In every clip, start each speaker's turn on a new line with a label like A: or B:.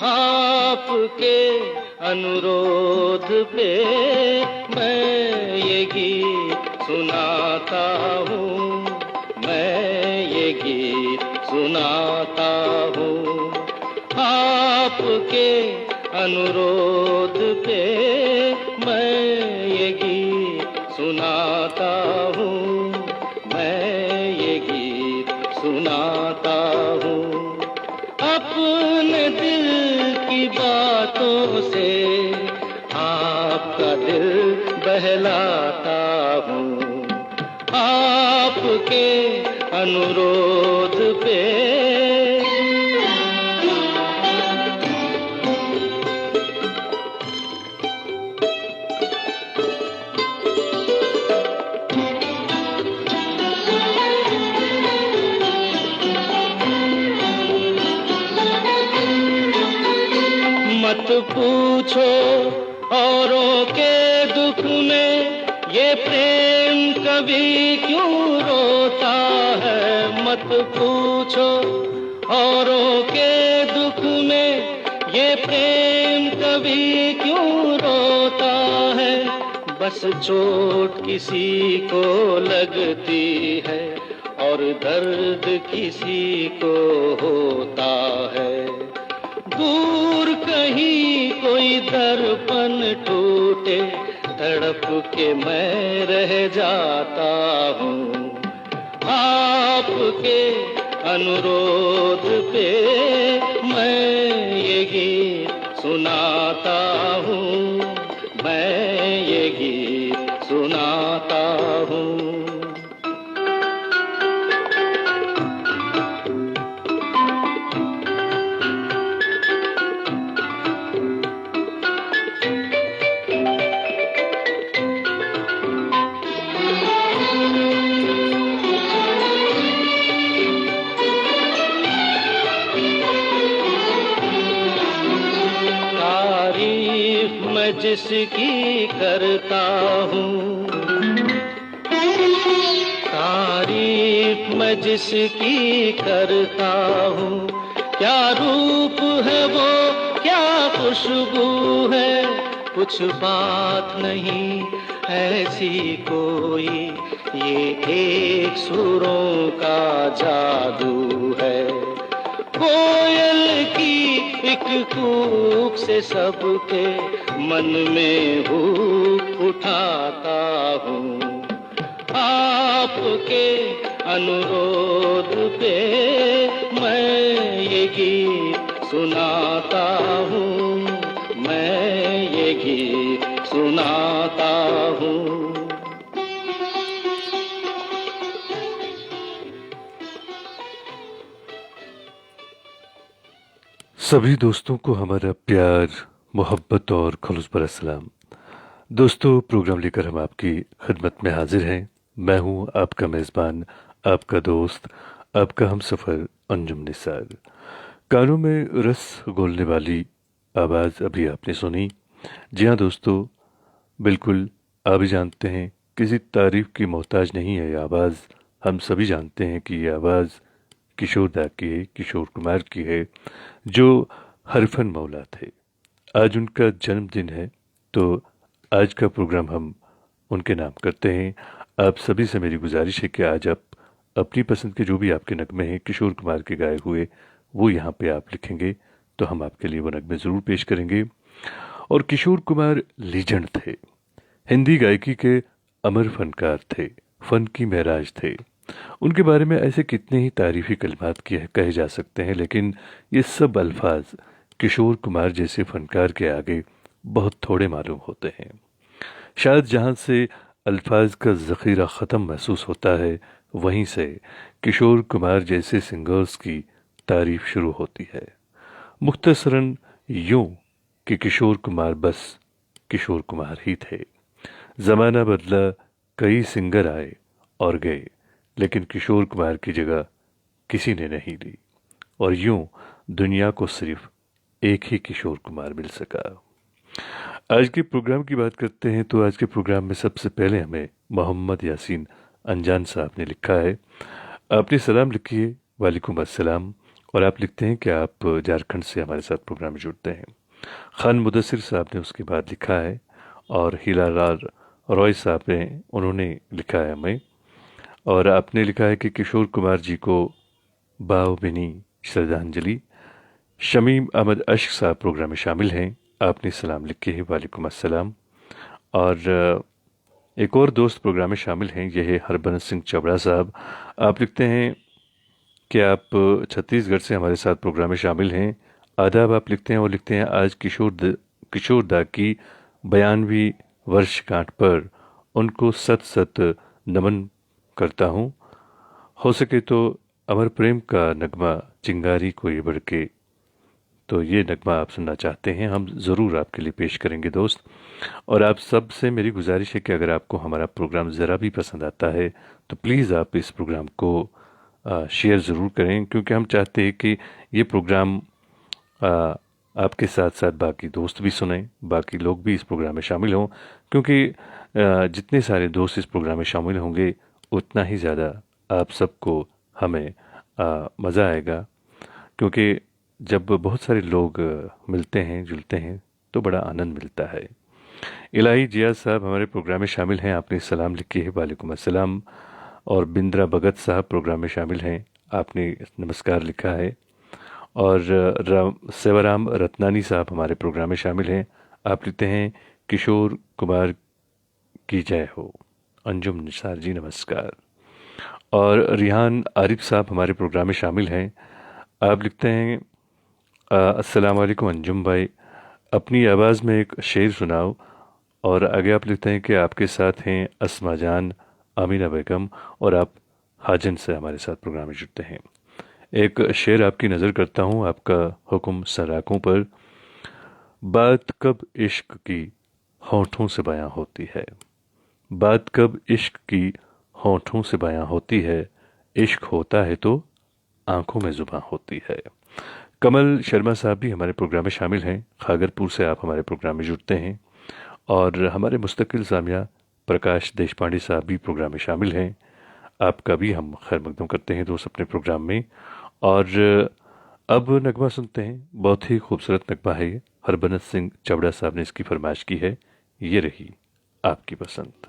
A: आपके अनुरोध पे मैं ये गीत सुनाता हूँ, मैं ये गीत सुनाता हूँ। आपके अनुरोध पे मैं ये गीत सुनाता हूँ, मैं ये गीत सुनाता हूँ। अपने दिल की बातों से आपका दिल बहलाता हूँ, आपके अनुरोध पे। मत पूछो औरों के दुख में ये प्रेम कभी क्यों रोता है। मत पूछो औरों के दुख में ये प्रेम कभी क्यों रोता है। बस चोट किसी को लगती है और दर्द किसी को होता है। दूर कहीं कोई दर्पण टूटे, तड़प के मैं रह जाता हूँ। आपके अनुरोध पे मैं ये गीत सुनाता हूँ, मैं ये गीत सुनाता हूँ। जिसकी करता हूँ तारीफ मैं जिसकी करता हूँ, क्या रूप है वो क्या खुशबू है। कुछ बात नहीं ऐसी कोई, ये एक सुरों का जादू है। कोयल की एक कूक से सबके मन में हूक उठाता हूँ। आपके अनुरोध पे मैं ये गीत सुनाता हूँ, मैं ये गीत सुनाता हूँ।
B: सभी दोस्तों को हमारा प्यार, मोहब्बत और खुलूस भरा सलाम। दोस्तों, प्रोग्राम लेकर हम आपकी खिदमत में हाजिर हैं। मैं हूं आपका मेज़बान, आपका दोस्त, आपका हमसफ़र अंजुम निसार। कानों में रस घोलने वाली आवाज़ अभी आपने सुनी। जी हाँ दोस्तों, बिल्कुल आप भी जानते हैं किसी तारीफ़ की मोहताज नहीं है ये आवाज़। हम सभी जानते हैं कि ये आवाज़ किशोर दा की है, किशोर कुमार की है, जो हरफन मौला थे। आज उनका जन्मदिन है, तो आज का प्रोग्राम हम उनके नाम करते हैं। आप सभी से मेरी गुजारिश है कि आज आप अपनी पसंद के जो भी आपके नगमे हैं किशोर कुमार के गाए हुए, वो यहाँ पे आप लिखेंगे तो हम आपके लिए वो नगमे ज़रूर पेश करेंगे। और किशोर कुमार लीजेंड थे, हिंदी गायकी के अमर फनकार थे, फ़न की महराज थे। उनके बारे में ऐसे कितने ही तारीफ़ी कलिमात कहे जा सकते हैं, लेकिन ये सब अल्फाज किशोर कुमार जैसे फ़नकार के आगे बहुत थोड़े मालूम होते हैं। शायद जहाँ से अल्फाज का ज़ख़ीरा ख़त्म महसूस होता है, वहीं से किशोर कुमार जैसे सिंगर्स की तारीफ़ शुरू होती है। मुख्तसरन यूँ कि किशोर कुमार बस किशोर कुमार ही थे। ज़माना बदला, कई सिंगर आए और गए, लेकिन किशोर कुमार की जगह किसी ने नहीं ली, और यूं दुनिया को सिर्फ एक ही किशोर कुमार मिल सका। आज के प्रोग्राम की बात करते हैं तो आज के प्रोग्राम में सबसे पहले हमें मोहम्मद यासीन अनजान साहब ने लिखा है। आपने सलाम लिखिए, वालेकुम अस्सलाम, और आप लिखते हैं कि आप झारखंड से हमारे साथ प्रोग्राम में जुड़ते हैं। खान मुदस्सिर साहब ने उसके बाद लिखा है, और हीला लाल रॉय साहब ने उन्होंने लिखा है हमें, और आपने लिखा है कि किशोर कुमार जी को भावभीनी श्रद्धांजलि। शमीम अहमद अश्क साहब प्रोग्राम में शामिल हैं, आपने सलाम लिखे हैं, वालेकुम अस्सलाम। और एक और दोस्त प्रोग्राम में शामिल हैं, यह है हरबंस सिंह चबड़ा साहब। आप लिखते हैं कि आप छत्तीसगढ़ से हमारे साथ प्रोग्राम में शामिल हैं। आदाब आप लिखते हैं, और लिखते हैं आज किशोर दा की 92वीं वर्षगांठ पर उनको सत सत नमन करता हूँ। हो सके तो अमर प्रेम का नगमा चिंगारी कोई बढ़के, तो ये नगमा आप सुनना चाहते हैं, हम ज़रूर आपके लिए पेश करेंगे दोस्त। और आप सब से मेरी गुजारिश है कि अगर आपको हमारा प्रोग्राम ज़रा भी पसंद आता है तो प्लीज़ आप इस प्रोग्राम को शेयर ज़रूर करें, क्योंकि हम चाहते हैं कि ये प्रोग्राम आपके साथ साथ बाकी दोस्त भी सुनें, बाकी लोग भी इस प्रोग्राम में शामिल हों, क्योंकि जितने सारे दोस्त इस प्रोग्राम में शामिल होंगे उतना ही ज़्यादा आप सबको हमें मज़ा आएगा। क्योंकि जब बहुत सारे लोग मिलते हैं जुलते हैं तो बड़ा आनंद मिलता है। इलाही जिया साहब हमारे प्रोग्राम में शामिल हैं, आपने सलाम लिखी है, वालेकुम अस्सलाम। और बिंद्रा भगत साहब प्रोग्राम में शामिल हैं, आपने नमस्कार लिखा है। और सेवाराम रत्नानी साहब हमारे प्रोग्राम में शामिल हैं, आप लिखते हैं किशोर कुमार की जय हो। अंजुम निसार जी नमस्कार। और रिहान आरिफ साहब हमारे प्रोग्राम में शामिल हैं, आप लिखते हैं अस्सलाम वालेकुम अंजुम भाई, अपनी आवाज़ में एक शेर सुनाओ। और आगे आप लिखते हैं कि आपके साथ हैं अस्मा जान, आमीना बेगम, और आप हाजन से हमारे साथ प्रोग्राम में जुड़ते हैं। एक शेर आपकी नज़र करता हूँ, आपका हुक्म सराकों पर। बात कब इश्क की होठों से बयां होती है, बात कब इश्क की होठों से बयां होती है, इश्क होता है तो आंखों में जुबां होती है। कमल शर्मा साहब भी हमारे प्रोग्राम में शामिल हैं, खागरपुर से आप हमारे प्रोग्राम में जुड़ते हैं। और हमारे मुस्तकिल सामिया प्रकाश देशपांडे साहब भी प्रोग्राम में शामिल हैं, आपका भी हम खैर मकदम करते हैं दोस्त अपने प्रोग्राम में। और अब नगमा सुनते हैं, बहुत ही खूबसूरत नगमा है, हरबंस सिंह चबड़ा साहब ने इसकी फरमाइश की है, ये रही आपकी पसंद।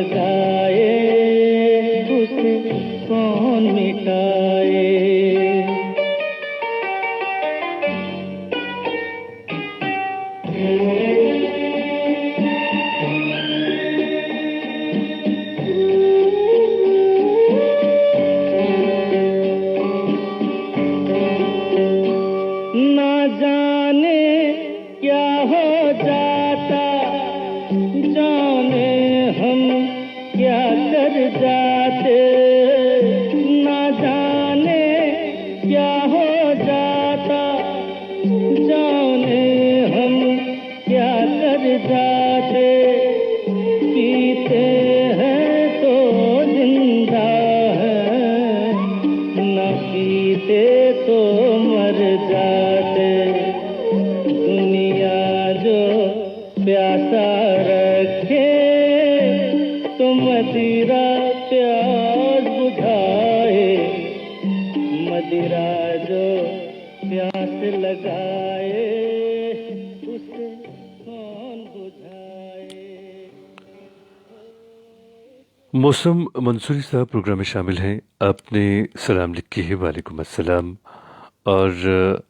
A: लगाए उसे कौन मिटाए। ना जाने क्या हो जाता, जाने हम क्या कर जाते। ना जाने क्या हो जाता, जाने हम क्या कर जाते। पीते हैं तो जिंदा है, न पीते तो मर जाते। दुनिया जो प्यासा रखे तो मदिरा प्यास बुझाए। मदिरा जो प्यास लगाए उसे कौन बुझाए।
B: मौसम मंसूरी साहब प्रोग्राम में शामिल हैं। आपने सलाम लिखी है, वालेकुम अस्सलाम। और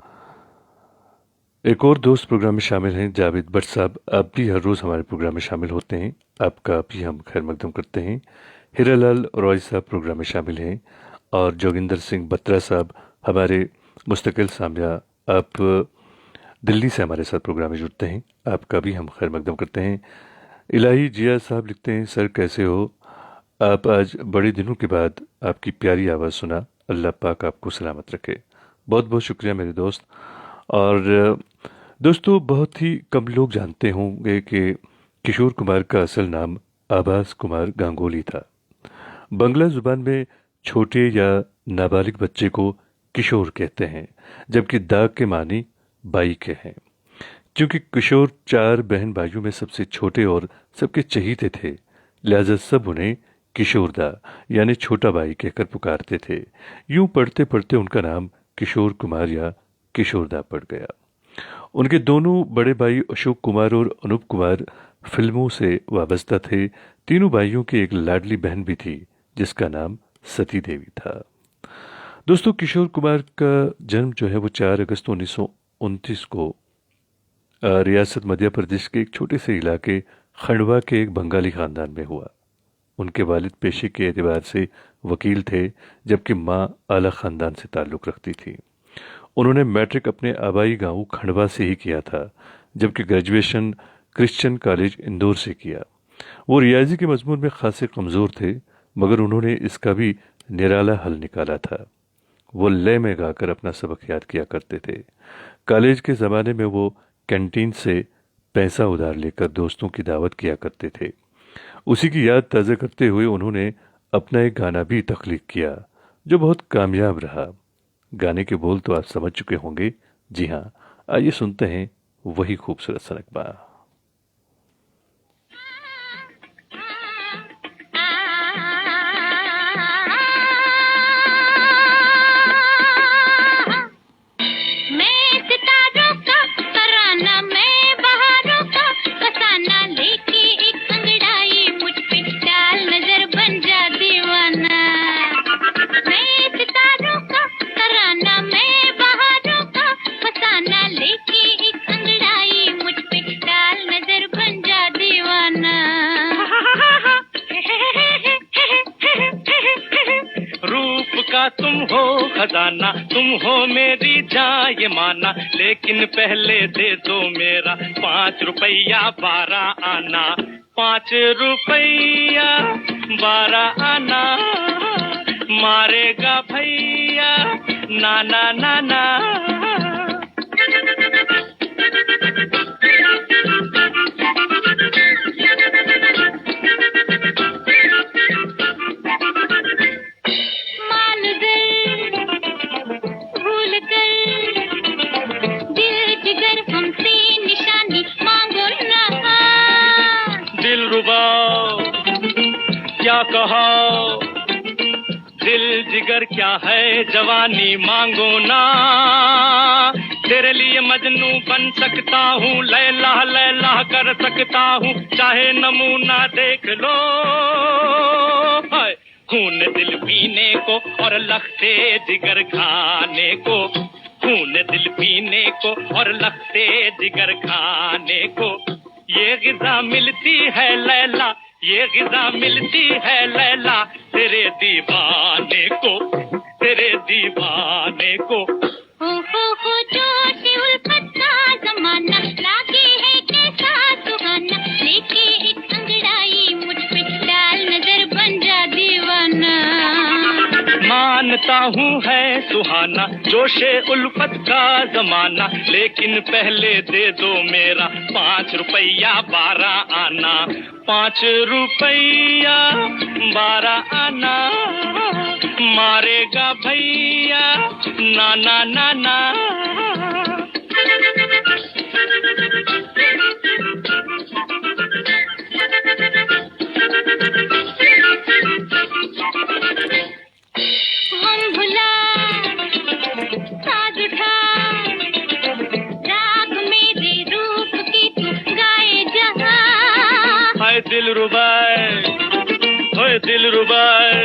B: एक और दोस्त प्रोग्राम में शामिल हैं, जावेद भट्ट साहब। आप भी हर रोज़ हमारे प्रोग्राम में शामिल होते हैं, आपका भी हम खैर मकदम करते हैं। हीरालाल रॉय साहब प्रोग्राम में शामिल हैं। और जोगिंदर सिंह बत्रा साहब हमारे मुस्तकिल सामिया, आप दिल्ली से हमारे साथ प्रोग्राम में जुड़ते हैं, आपका भी हम खैर मकदम करते हैं। इलाही जिया साहब लिखते हैं, सर कैसे हो आप? आज बड़े दिनों के बाद आपकी प्यारी आवाज़ सुना, अल्लाह पाक आपको सलामत रखे। बहुत बहुत शुक्रिया मेरे दोस्त। और दोस्तों, बहुत ही कम लोग जानते होंगे कि किशोर कुमार का असल नाम आभास कुमार गांगुली था। बंगला जुबान में छोटे या नाबालिग बच्चे को किशोर कहते हैं, जबकि दाग के मानी बाई के हैं। क्योंकि किशोर 4 बहन भाइयों में सबसे छोटे और सबके चहीते थे, लिहाजा सब उन्हें किशोरदा यानी छोटा भाई कहकर पुकारते थे। यूं पढ़ते पढ़ते उनका नाम किशोर कुमार या किशोरदा पड़ गया। उनके दोनों बड़े भाई अशोक कुमार और अनूप कुमार फिल्मों से वाबस्ता थे। तीनों भाइयों की एक लाडली बहन भी थी जिसका नाम सती देवी था। दोस्तों, किशोर कुमार का जन्म जो है वो 4 अगस्त 1929 को रियासत मध्य प्रदेश के एक छोटे से इलाके खंडवा के एक बंगाली खानदान में हुआ। उनके वालिद पेशे के एतबार से वकील थे, जबकि माँ आला खानदान से ताल्लुक़ रखती थी। उन्होंने मैट्रिक अपने आबाई गांव खंडवा से ही किया था, जबकि ग्रेजुएशन क्रिश्चियन कॉलेज इंदौर से किया। वो रियाजी के मजमून में खासे कमज़ोर थे, मगर उन्होंने इसका भी निराला हल निकाला था। वो लय में गाकर अपना सबक याद किया करते थे। कॉलेज के ज़माने में वो कैंटीन से पैसा उधार लेकर दोस्तों की दावत किया करते थे। उसी की याद ताज़ा करते हुए उन्होंने अपना एक गाना भी तख्लीक किया जो बहुत कामयाब रहा। गाने के बोल तो आप समझ चुके होंगे। जी हाँ, आइए सुनते हैं वही खूबसूरत सा नगमा।
A: तुम हो खजाना, तुम हो मेरी जान ये माना, लेकिन पहले दे दो मेरा 5 रुपया 12 आना। 5 रुपया 12 आना, मारेगा भैया नाना नाना। क्या कहो दिल जिगर क्या है जवानी मांगो ना। तेरे लिए मजनू बन सकता हूँ, लैला लैला कर सकता हूँ, चाहे नमूना देख लो। हाय खून दिल पीने को और लखते जिगर खाने को, खून दिल पीने को और लखते जिगर खाने को, ये गिज़ा मिलती है लैला, ये गिज़ा मिलती है लैला, तेरे दीवाने को, तेरे दीवाने को।
C: हो जोश उल्फत का ज़माना, लागे है कैसा सुहाना, लेके एक अंगड़ाई मुझ पे डाल नजर बन जा दीवाना।
A: मानता हूँ है सुहाना जोशे उल्फत का ज़माना, लेकिन पहले दे दो मेरा 5 रुपया 12 आना, 5 रुपया 12 आना, मारेगा भैया नाना नाना।
C: हम भुला साज उठा, राग मेरे रूप की तू गाए जहाँ।
A: हाय दिल रुबाए, हाय दिल रुबाए,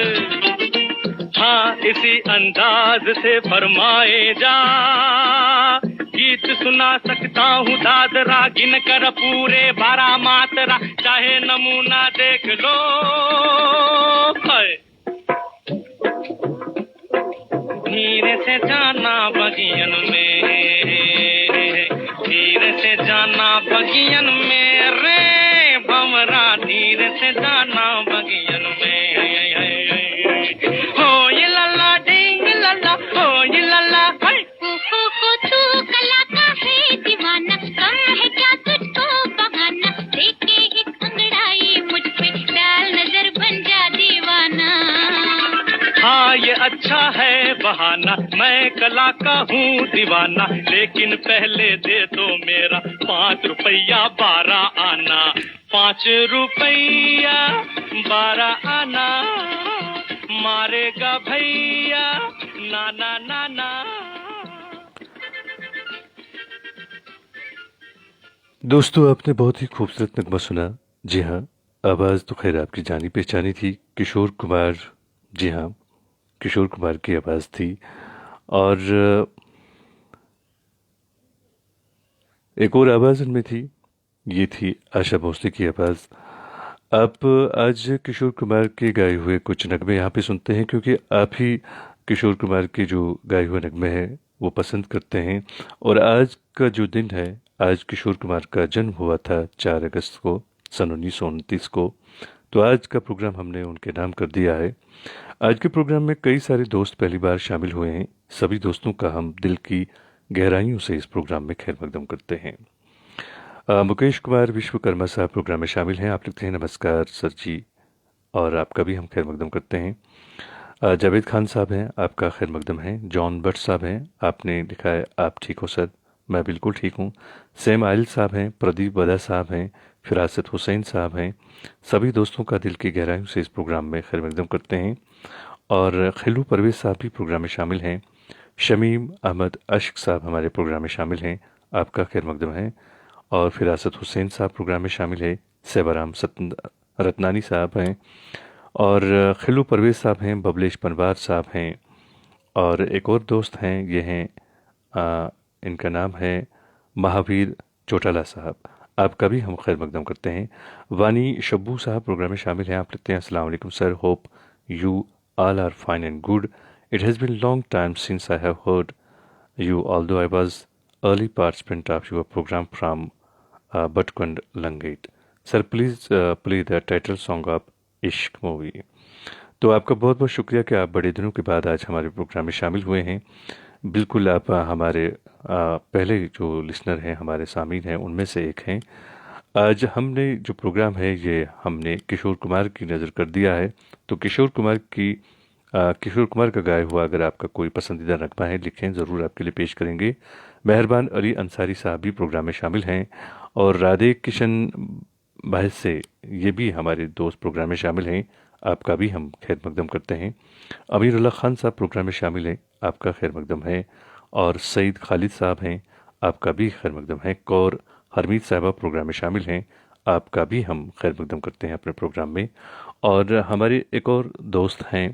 A: हाँ इसी अंदाज से फरमाए जा, गीत सुना सकता हूँ दाद रागिन कर पूरे 12 मात्रा, चाहे नमूना देख लो। हाय धीरे से जाना बगियन में, धीरे से जाना बगियन में रे भंवरा, धीरे से जाना बगियन में। हो ये लल्ला डिंग लल्ला, हो ये लल्ला।
C: हो तू कला का है दीवाना, कम है क्या तुझको बहाना, लेके एक अंगड़ाई मुझ पे डाल नजर बन जा दीवाना।
A: हाँ ये अच्छा है बहाना, मैं कला का हूँ दीवाना, लेकिन पहले दे दो मेरा 5 रुपया 12 आना, 5 रुपया 12 आना, मारेगा भैया नाना नाना।
B: दोस्तों आपने बहुत ही खूबसूरत नगमा सुना। जी हाँ, आवाज़ तो खैर आपकी जानी पहचानी थी, किशोर कुमार। जी हाँ, किशोर कुमार की आवाज़ थी। और एक और आवाज़ इनमें थी, ये थी आशा भोसले की आवाज़। आप आज किशोर कुमार के गाए हुए कुछ नगमे यहाँ पे सुनते हैं, क्योंकि आप ही किशोर कुमार के जो गाए हुए नगमे हैं वो पसंद करते हैं। और आज का जो दिन है, आज किशोर कुमार का जन्म हुआ था 4 अगस्त को सन 1929 को। तो आज का प्रोग्राम हमने उनके नाम कर दिया है। आज के प्रोग्राम में कई सारे दोस्त पहली बार शामिल हुए हैं। सभी दोस्तों का हम दिल की गहराइयों से इस प्रोग्राम में खैर मकदम करते हैं। मुकेश कुमार विश्वकर्मा साहब प्रोग्राम में शामिल हैं। आप लिखते हैं नमस्कार सर जी, और आपका भी हम खैर मकदम करते हैं। जावेद खान साहब हैं, आपका खैर मकदम है। जॉन भट्ट साहब हैं, आपने लिखा है आप ठीक हो सर, मैं बिल्कुल ठीक हूँ। सैम आयल साहब हैं, प्रदीप वदा साहब हैं, फिरासत हुसैन साहब हैं। सभी दोस्तों का दिल की गहराइयों से इस प्रोग्राम में खैर मकदम करते हैं। और खिलू परवेज साहब भी प्रोग्राम में शामिल हैं। शमीम अहमद अश्क साहब हमारे प्रोग्राम में शामिल हैं, आपका खैर मकदम है। और फिरासत हुसैन साहब प्रोग्राम में शामिल है। सेवाराम रत्नानी साहब हैं, और खिलू परवेज साहब हैं, बबलेश पनवार साहब हैं। और एक और दोस्त हैं, ये हैं इनका नाम है महावीर चौटाला साहब, आपका भी हम खैर मकदम करते हैं। वानी शब्बू साहब प्रोग्राम में शामिल हैं। आप लिखते हैं अस्सलाम वालेकुम sir, hope you all are fine and good. It has been long time since I have heard you, although I was early participant of your program from Butkund Langate. Sir, please play the title song of इश्क movie. तो आपका बहुत बहुत शुक्रिया कि आप बड़े दिनों के बाद आज हमारे प्रोग्राम में शामिल हुए हैं। बिल्कुल आप हमारे पहले जो लिसनर हैं, हमारे सामीन हैं, उनमें से एक हैं। आज हमने जो प्रोग्राम है ये हमने किशोर कुमार की नज़र कर दिया है। तो किशोर कुमार का गाया हुआ अगर आपका कोई पसंदीदा नगमा है, लिखें, ज़रूर आपके लिए पेश करेंगे। मेहरबान अली अंसारी साहब भी प्रोग्राम में शामिल हैं, और राधे किशन भाई से ये भी हमारे दोस्त प्रोग्राम में शामिल हैं, आपका भी हम खैर मकदम करते हैं। अमीरुल्लाह खान साहब प्रोग्राम में शामिल हैं, आपका खैर मकदम है। और सईद खालिद साहब हैं, आपका भी खैर मकदम है। कौर हरमीत साहिबा प्रोग्राम में शामिल हैं, आपका भी हम खैर मकदम करते हैं अपने प्रोग्राम में। और हमारे एक और दोस्त हैं,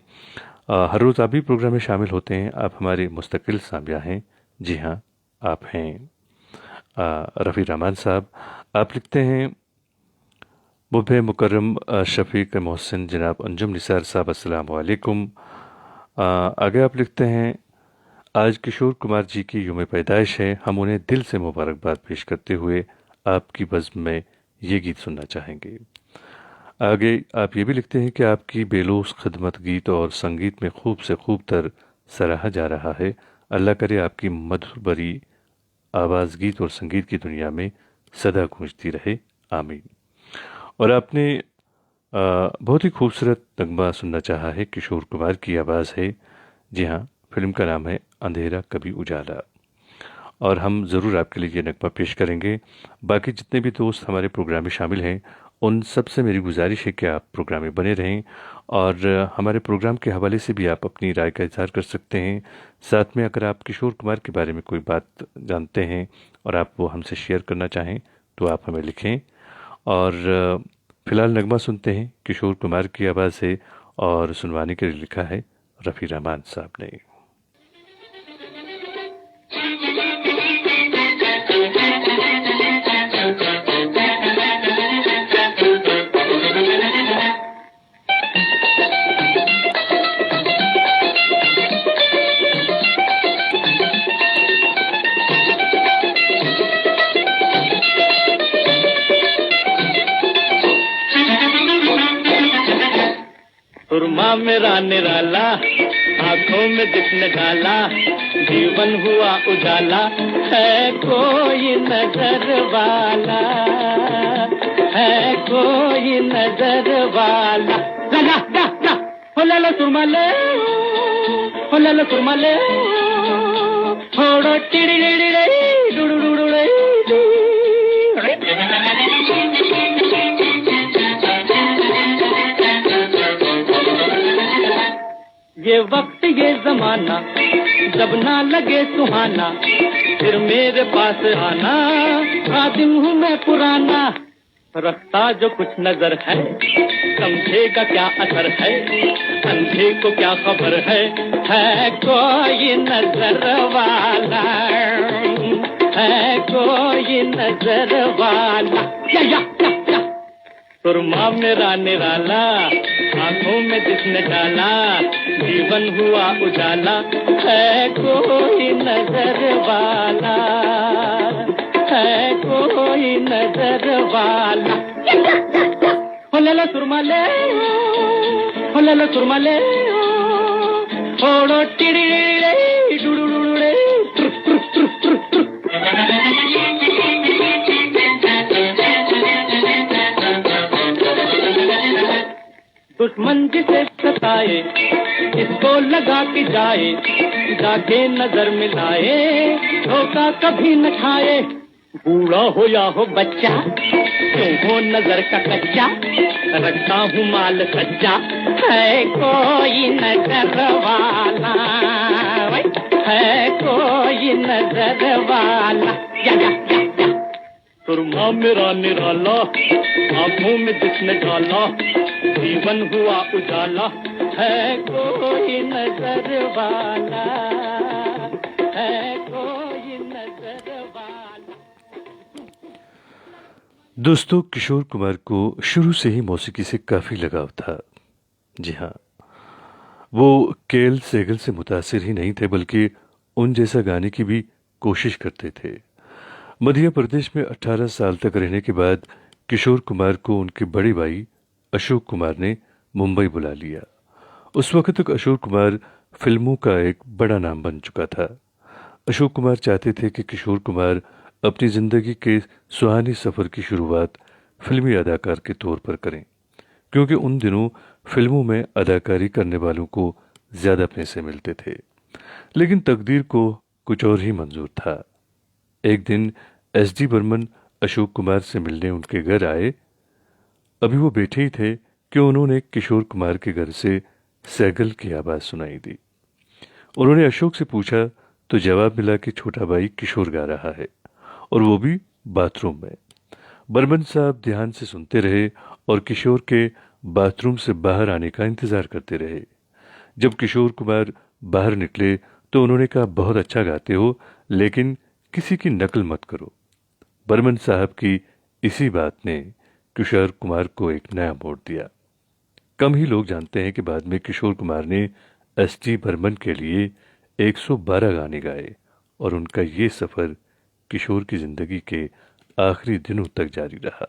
B: हर रोज़ आप भी प्रोग्राम में शामिल होते हैं, आप हमारे मुस्तकिल सामिया हैं। जी हाँ, आप हैं रफ़ी रहमान साहब। आप लिखते हैं मुबे मुकर्रम शफीक मोहसिन जनाब अंजुम निसार साहब अस्सलाम वालेकुम। आगे आप लिखते हैं आज किशोर कुमार जी की यूम पैदाइश है, हम उन्हें दिल से मुबारकबाद पेश करते हुए आपकी बज़्म में ये गीत सुनना चाहेंगे। आगे आप ये भी लिखते हैं कि आपकी बेलौस खिदमत गीत और संगीत में खूब से खूब तर सराहा जा रहा है। अल्लाह करे आपकी मधुर भरी आवाज़ गीत और संगीत की दुनिया में सदा गूंजती रहे, आमीन। और आपने बहुत ही खूबसूरत नगमा सुनना चाहा है, किशोर कुमार की आवाज़ है। जी हाँ, फिल्म का नाम है अंधेरा कभी उजाला, और हम ज़रूर आपके लिए ये नगमा पेश करेंगे। बाकी जितने भी दोस्त हमारे प्रोग्राम में शामिल हैं उन सब से मेरी गुजारिश है कि आप प्रोग्राम में बने रहें, और हमारे प्रोग्राम के हवाले से भी आप अपनी राय का इज़हार कर सकते हैं। साथ में अगर आप किशोर कुमार के बारे में कोई बात जानते हैं और आप वो हमसे शेयर करना चाहें तो आप हमें लिखें। और फ़िलहाल नगमा सुनते हैं, किशोर कुमार की आवाज़ है और सुनवाने के लिए लिखा है रफ़ी रहमान साहब ने।
A: सुरमा मेरा निराला, आंखों में जिसने डाला, जीवन हुआ उजाला, है कोई नजर वाला, है कोई नजर वाला। ला ला ला ला, हो ला ला सुरमा ले, हो ला ला सुरमा ले, छोड़ो टिड़ी टिड़ी टिड़ी, डुडु डुडु टिड़ी। ये वक्त ये जमाना जब ना लगे सुहाना, फिर मेरे पास आना, खादिम हूँ मैं पुराना। रखता जो कुछ नजर है, समझेगा क्या असर है, अंधे को क्या खबर है कोई नजर वाला, है कोई नजर वाला। या या या या। सुरमा मेरा निराला, आंखों में जिसने डाला, जीवन हुआ उजाला, है कोई नजर वाला, है कोई नजर वाला। हो लला सुरमा ले, हो लला सुरमा ले, छोड़ो टिड़ी डुडु डुडु रे, ट्रुक ट्रुक ट्रुक ट्रुक ट्रुक। दुश्मन जिसे सताए, इसको लगा के जाए, जाके नजर मिलाए, धोखा कभी न खाए। बूढ़ा हो या हो बच्चा, क्यों हो नजर का कच्चा, रखता हूँ माल सच्चा, है कोई नजर वाला, है कोई नजर वाला। या या या या। सुरमा मेरा निराला, आंखों में जिसने डाला, जीवन हुआ उजाला, है कोई नजर वाला, है कोई नजर वाला।
B: दोस्तों, किशोर कुमार को शुरू से ही मौसीकी से काफ़ी लगाव था। जी हाँ, वो केएल सेगल से मुतासिर ही नहीं थे, बल्कि उन जैसा गाने की भी कोशिश करते थे। मध्य प्रदेश में 18 साल तक रहने के बाद किशोर कुमार को उनके बड़े भाई अशोक कुमार ने मुंबई बुला लिया। उस वक्त तक अशोक कुमार फिल्मों का एक बड़ा नाम बन चुका था। अशोक कुमार चाहते थे कि किशोर कुमार अपनी ज़िंदगी के सुहानी सफ़र की शुरुआत फिल्मी अदाकार के तौर पर करें, क्योंकि उन दिनों फिल्मों में अदाकारी करने वालों को ज़्यादा पैसे मिलते थे। लेकिन तकदीर को कुछ और ही मंजूर था। एक दिन एस.डी. बर्मन अशोक कुमार से मिलने उनके घर आए। अभी वो बैठे ही थे कि उन्होंने किशोर कुमार के घर से सैगल की आवाज़ सुनाई दी। उन्होंने अशोक से पूछा तो जवाब मिला कि छोटा भाई किशोर गा रहा है। और वो भी बाथरूम में। बर्मन साहब ध्यान से सुनते रहे और किशोर के बाथरूम से बाहर आने का इंतजार करते रहे। जब किशोर कुमार बाहर निकले तो उन्होंने कहा, बहुत अच्छा गाते हो, लेकिन किसी की नकल मत करो। बर्मन साहब की इसी बात ने किशोर कुमार को एक नया मोड़ दिया। कम ही लोग जानते हैं कि बाद में किशोर कुमार ने एस.डी. बर्मन के लिए 112 गाने गाए और उनका ये सफर किशोर की जिंदगी के आखिरी दिनों तक जारी रहा।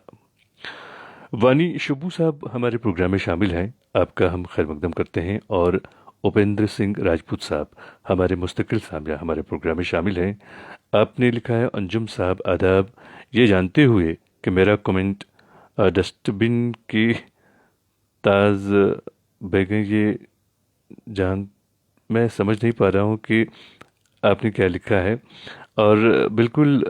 B: वानी शुबू साहब हमारे प्रोग्राम में शामिल हैं, आपका हम खैर मकदम करते हैं। और उपेंद्र सिंह राजपूत साहब हमारे मुस्तकिल सामने हमारे प्रोग्राम में शामिल हैं। आपने लिखा है, अंजुम साहब आदाब, ये जानते हुए कि मेरा कमेंट डस्टबिन की ताज बैगें, ये जान मैं समझ नहीं पा रहा हूँ कि आपने क्या लिखा है। और बिल्कुल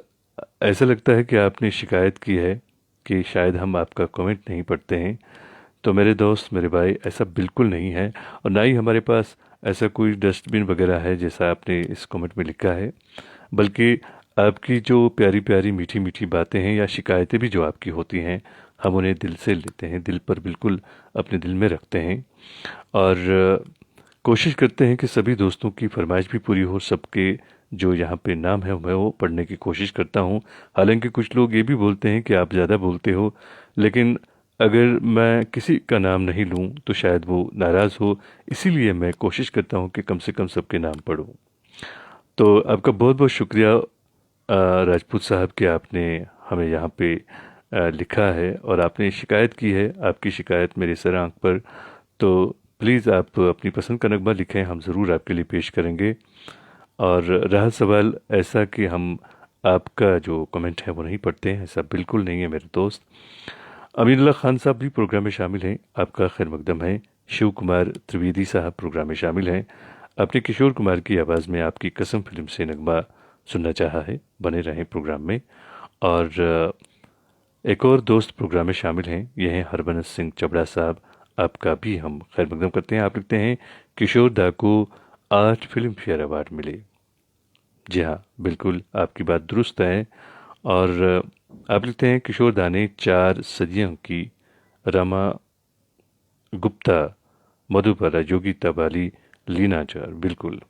B: ऐसा लगता है कि आपने शिकायत की है कि शायद हम आपका कमेंट नहीं पढ़ते हैं। तो मेरे दोस्त, मेरे भाई, ऐसा बिल्कुल नहीं है और ना ही हमारे पास ऐसा कोई डस्टबिन वगैरह है जैसा आपने इस कमेंट में लिखा है, बल्कि आपकी जो प्यारी प्यारी मीठी मीठी बातें हैं या शिकायतें भी जो आपकी होती हैं, हम उन्हें दिल से लेते हैं, दिल पर बिल्कुल अपने दिल में रखते हैं और कोशिश करते हैं कि सभी दोस्तों की फरमाइश भी पूरी हो। सबके जो यहाँ पे नाम है मैं वो पढ़ने की कोशिश करता हूँ। हालांकि कुछ लोग ये भी बोलते हैं कि आप ज़्यादा बोलते हो, लेकिन अगर मैं किसी का नाम नहीं लूँ तो शायद वो नाराज़ हो, इसीलिए मैं कोशिश करता हूँ कि कम से कम सबके नाम पढ़ूँ। तो आपका बहुत बहुत शुक्रिया राजपूत साहब कि आपने हमें यहाँ पे लिखा है और आपने शिकायत की है। आपकी शिकायत मेरे सर आँख पर, तो प्लीज़ आप अपनी पसंद का नगमा लिखें, हम ज़रूर आपके लिए पेश करेंगे। और रहा सवाल ऐसा कि हम आपका जो कमेंट है वो नहीं पढ़ते हैं, ऐसा बिल्कुल नहीं है मेरे दोस्त। अमीनुल्लाह खान साहब भी प्रोग्राम में शामिल हैं, आपका खैर मकदम है। शिव कुमार त्रिवेदी साहब प्रोग्राम में शामिल हैं। आपने किशोर कुमार की आवाज़ में आपकी कसम फिल्म से नगमा सुनना चाहा है, बने रहें प्रोग्राम में। और एक और दोस्त प्रोग्राम में शामिल हैं, ये हैं हरबंस सिंह चबड़ा साहब, आपका भी हम खैर मकदम करते हैं। आप लिखते हैं, किशोर दा को 8 फिल्म फेयर अवार्ड मिले। जी हाँ, बिल्कुल आपकी बात दुरुस्त है। और आप लिखते हैं, किशोर दा ने 4 सदियों की रमा गुप्ता, मधुबाला, योगिता बाली, लीना चार, बिल्कुल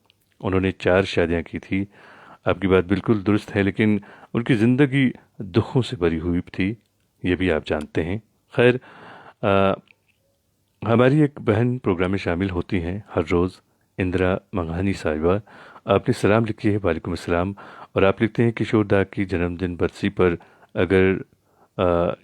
B: उन्होंने 4 शादियाँ की थी। आपकी बात बिल्कुल दुरुस्त है, लेकिन उनकी ज़िंदगी दुखों से भरी हुई थी, ये भी आप जानते हैं। खैर, हमारी एक बहन प्रोग्राम में शामिल होती हैं हर रोज़, इंदिरा मंघानी साहिबा। आपने सलाम लिखी है, वालेकुम अस्सलाम। और आप लिखते हैं, किशोर दा की जन्मदिन बरसी पर अगर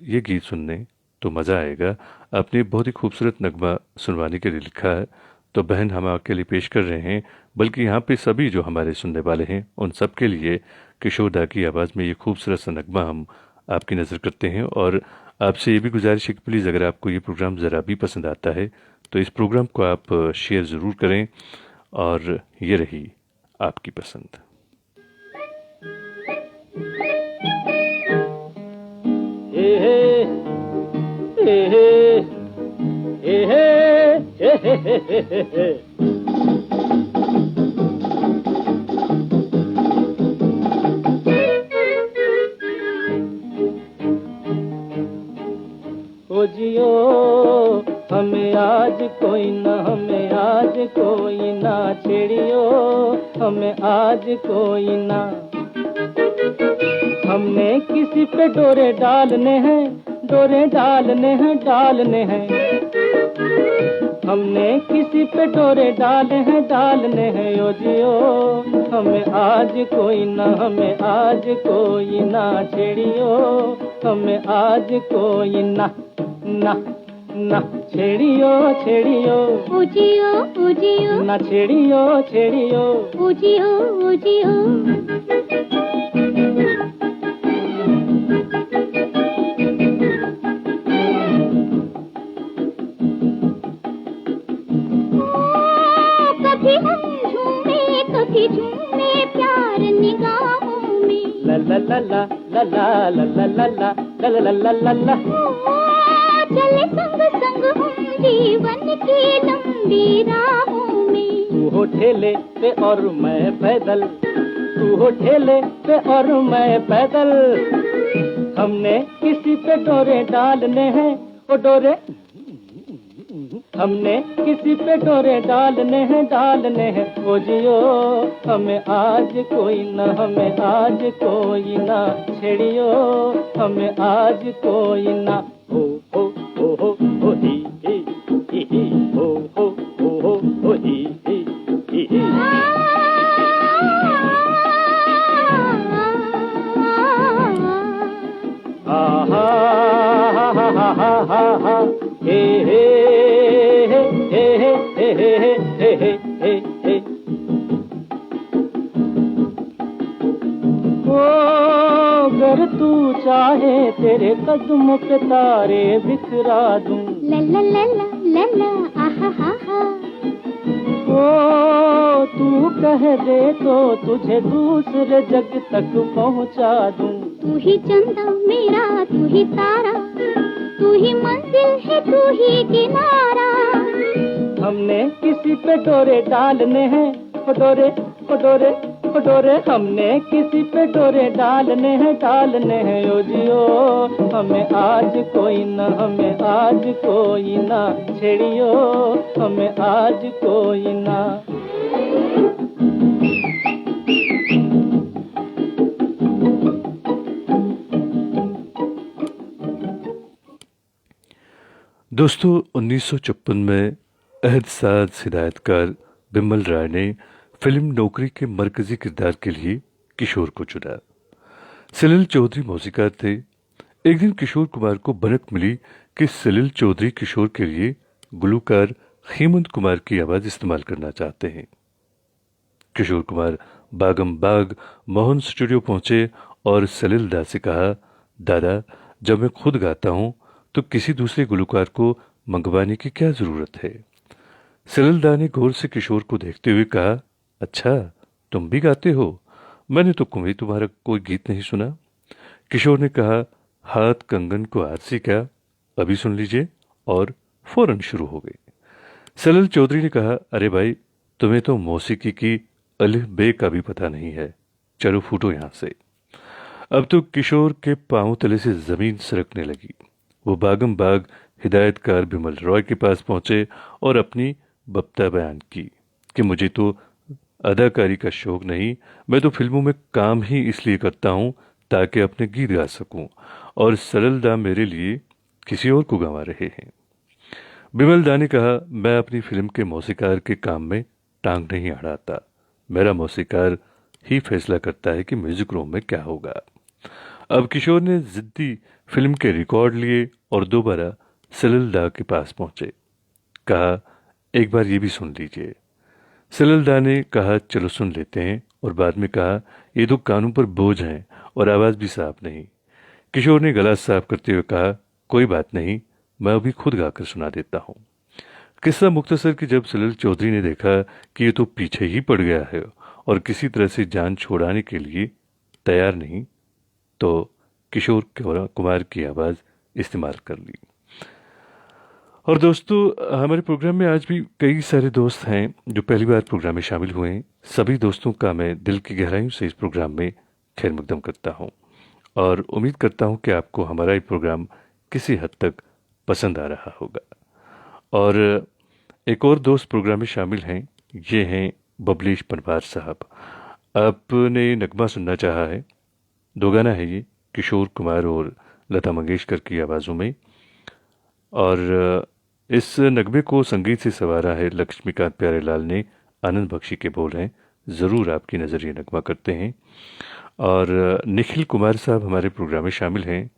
B: ये गीत सुनने तो मज़ा आएगा। आपने बहुत ही खूबसूरत नगमा सुनवाने के लिए लिखा है, तो बहन हम आपके लिए पेश कर रहे हैं, बल्कि यहाँ पे सभी जो हमारे सुनने वाले हैं उन सब के लिए किशोर दा की आवाज़ में ये खूबसूरत सा नगमा हम आपकी नज़र करते हैं। और आपसे ये भी गुजारिश है कि प्लीज़ अगर आपको ये प्रोग्राम ज़रा भी पसंद आता है तो इस प्रोग्राम को आप शेयर ज़रूर करें। और ये रही आपकी पसंद।
D: ओ जियो हमें आज कोई ना, हमें आज कोई ना छेड़ियो, हमें आज कोई ना। हमने किसी पे डोरे डालने हैं, डोरे डालने हैं, डालने हैं। हमने किसी पे डोरे डाले हैं, डालने हैं। ओ जियो हमें आज कोई ना, हमें आज कोई ना छेड़ियो, हमें आज कोई ना ना ना छेड़ियो, छेड़ियो
C: उजियो उजियो,
D: ना छेड़ियो, छेड़ियो
C: उजियो उजियो। कभी हम झूमे, कभी झूमे प्यार निगाहों में।
D: ला ला ला ला ला ला ला ला ला ला ला ला ला।
C: चले संग संग हम जीवन की लंबी राहों में।
D: तू हो ठेले पे और मैं पैदल, तू हो ठेले पे और मैं पैदल। हमने किसी पे डोरे डालने हैं, ओ डोरे हमने किसी पे डोरे डालने हैं ओ जियो। हमें आज कोई न, हमें आज कोई ना छेड़ियो, हमें आज कोई ना। हो हो ही ही हो ही ही। आहा हा हा हा हा हा हे हे हे हे हे हे हे हे हे हे। ओ अगर तू चाहे तेरे कदम पे तारे बिखरा दूं।
C: ला ला ला ला ला आहा हा हा।
D: ओ तू कह दे तो तुझे दूसरे जग तक पहुंचा दूं।
C: तू ही चंदा मेरा, तू ही तारा, तू ही मंजिल है, तू ही किनारा।
D: हमने किसी पे डोरे डालने हैं, डोरे डोरे डोरे। हमने किसी पे डोरे डालने हैं ओ जियो। हमें आज कोई न, हमें आज कोई ना छेड़ियो, हमें आज कोई ना।
B: दोस्तों 1956 में अहद साद हिदायतकार बिमल राय ने फिल्म नौकरी के मरकजी किरदार के लिए किशोर को चुना। सलील चौधरी मौसीकार थे। एक दिन किशोर कुमार को भनक मिली कि सलील चौधरी किशोर के लिए गुलूकार हेमंत कुमार की आवाज इस्तेमाल करना चाहते हैं। किशोर कुमार बागम बाग मोहन स्टूडियो पहुंचे और सलील दा से कहा, दादा जब मैं खुद गाता हूं तो किसी दूसरे गुलूकार को मंगवाने की क्या जरूरत है। सलील दा ने गौर से किशोर को देखते हुए कहा, अच्छा तुम भी गाते हो, मैंने तो कभी तुम्हारा कोई गीत नहीं सुना। किशोर ने कहा, हाथ कंगन को हाथ से क्या, अभी सुन लीजिए, और फौरन शुरू हो गए। सलील चौधरी ने कहा, अरे भाई तुम्हें तो मौसीकी की अलिफ बे का भी पता नहीं है, चलो फूटो यहां से। अब तो किशोर के पांव तले से जमीन सरकने लगी। वो बागम बाग हिदायतकार बिमल रॉय के पास पहुंचे और अपनी बप्ता बयान की कि मुझे तो अदाकारी का शौक नहीं, मैं तो फिल्मों में काम ही इसलिए करता हूं ताकि अपने गीत गा सकूं, और सलील दा मेरे लिए किसी और को गंवा रहे हैं। बिमल दा ने कहा, मैं अपनी फिल्म के मौसीकार के काम में टांग नहीं अड़ाता, मेरा मौसीकार ही फैसला करता है कि म्यूजिक रूम में क्या होगा। अब किशोर ने जिद्दी फिल्म के रिकॉर्ड लिए और दोबारा सलील दा के पास पहुंचे। कहा, एक बार ये भी सुन लीजिए। सलील दा ने कहा, चलो सुन लेते हैं, और बाद में कहा, ये तो कानों पर बोझ हैं और आवाज भी साफ नहीं। किशोर ने गला साफ करते हुए कहा, कोई बात नहीं, मैं अभी खुद गाकर सुना देता हूँ। किस्सा मुख्तसर कि जब सलील चौधरी ने देखा कि ये तो पीछे ही पड़ गया है और किसी तरह से जान छोड़ाने के लिए तैयार नहीं, तो किशोर कुमार की आवाज इस्तेमाल कर ली। और दोस्तों हमारे प्रोग्राम में आज भी कई सारे दोस्त हैं जो पहली बार प्रोग्राम में शामिल हुए हैं। सभी दोस्तों का मैं दिल की गहराइयों से इस प्रोग्राम में खैर मकदम करता हूं और उम्मीद करता हूं कि आपको हमारा ये प्रोग्राम किसी हद तक पसंद आ रहा होगा। और एक और दोस्त प्रोग्राम में शामिल हैं, ये हैं बबलेश पनवार साहब। आपने नगमा सुनना चाहा है, दो गाना है ये, किशोर कुमार और लता मंगेशकर की आवाज़ों में, और इस नगमे को संगीत से संवारा है लक्ष्मीकांत प्यारेलाल ने, आनंद बख्शी के बोल हैं, ज़रूर आपकी नज़र ये नगमा करते हैं। और निखिल कुमार साहब हमारे प्रोग्राम में शामिल हैं,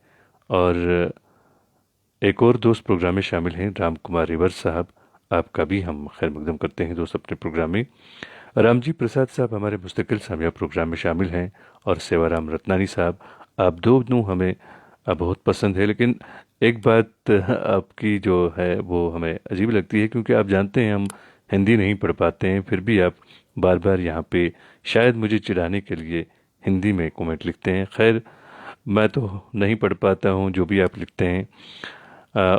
B: और एक और दोस्त प्रोग्राम में शामिल हैं राम कुमार रिवर साहब, आपका भी हम खैर मकदम करते हैं दोस्त अपने प्रोग्राम में। रामजी प्रसाद साहब हमारे मुस्तकिल सामिया प्रोग्राम में शामिल हैं, और सेवाराम रत्नानी साहब, आप दोनों हमें बहुत पसंद है। लेकिन एक बात आपकी जो है वो हमें अजीब लगती है, क्योंकि आप जानते हैं हम हिंदी नहीं पढ़ पाते हैं, फिर भी आप बार बार यहाँ पे शायद मुझे चिढ़ाने के लिए हिंदी में कमेंट लिखते हैं। खैर मैं तो नहीं पढ़ पाता हूँ जो भी आप लिखते हैं,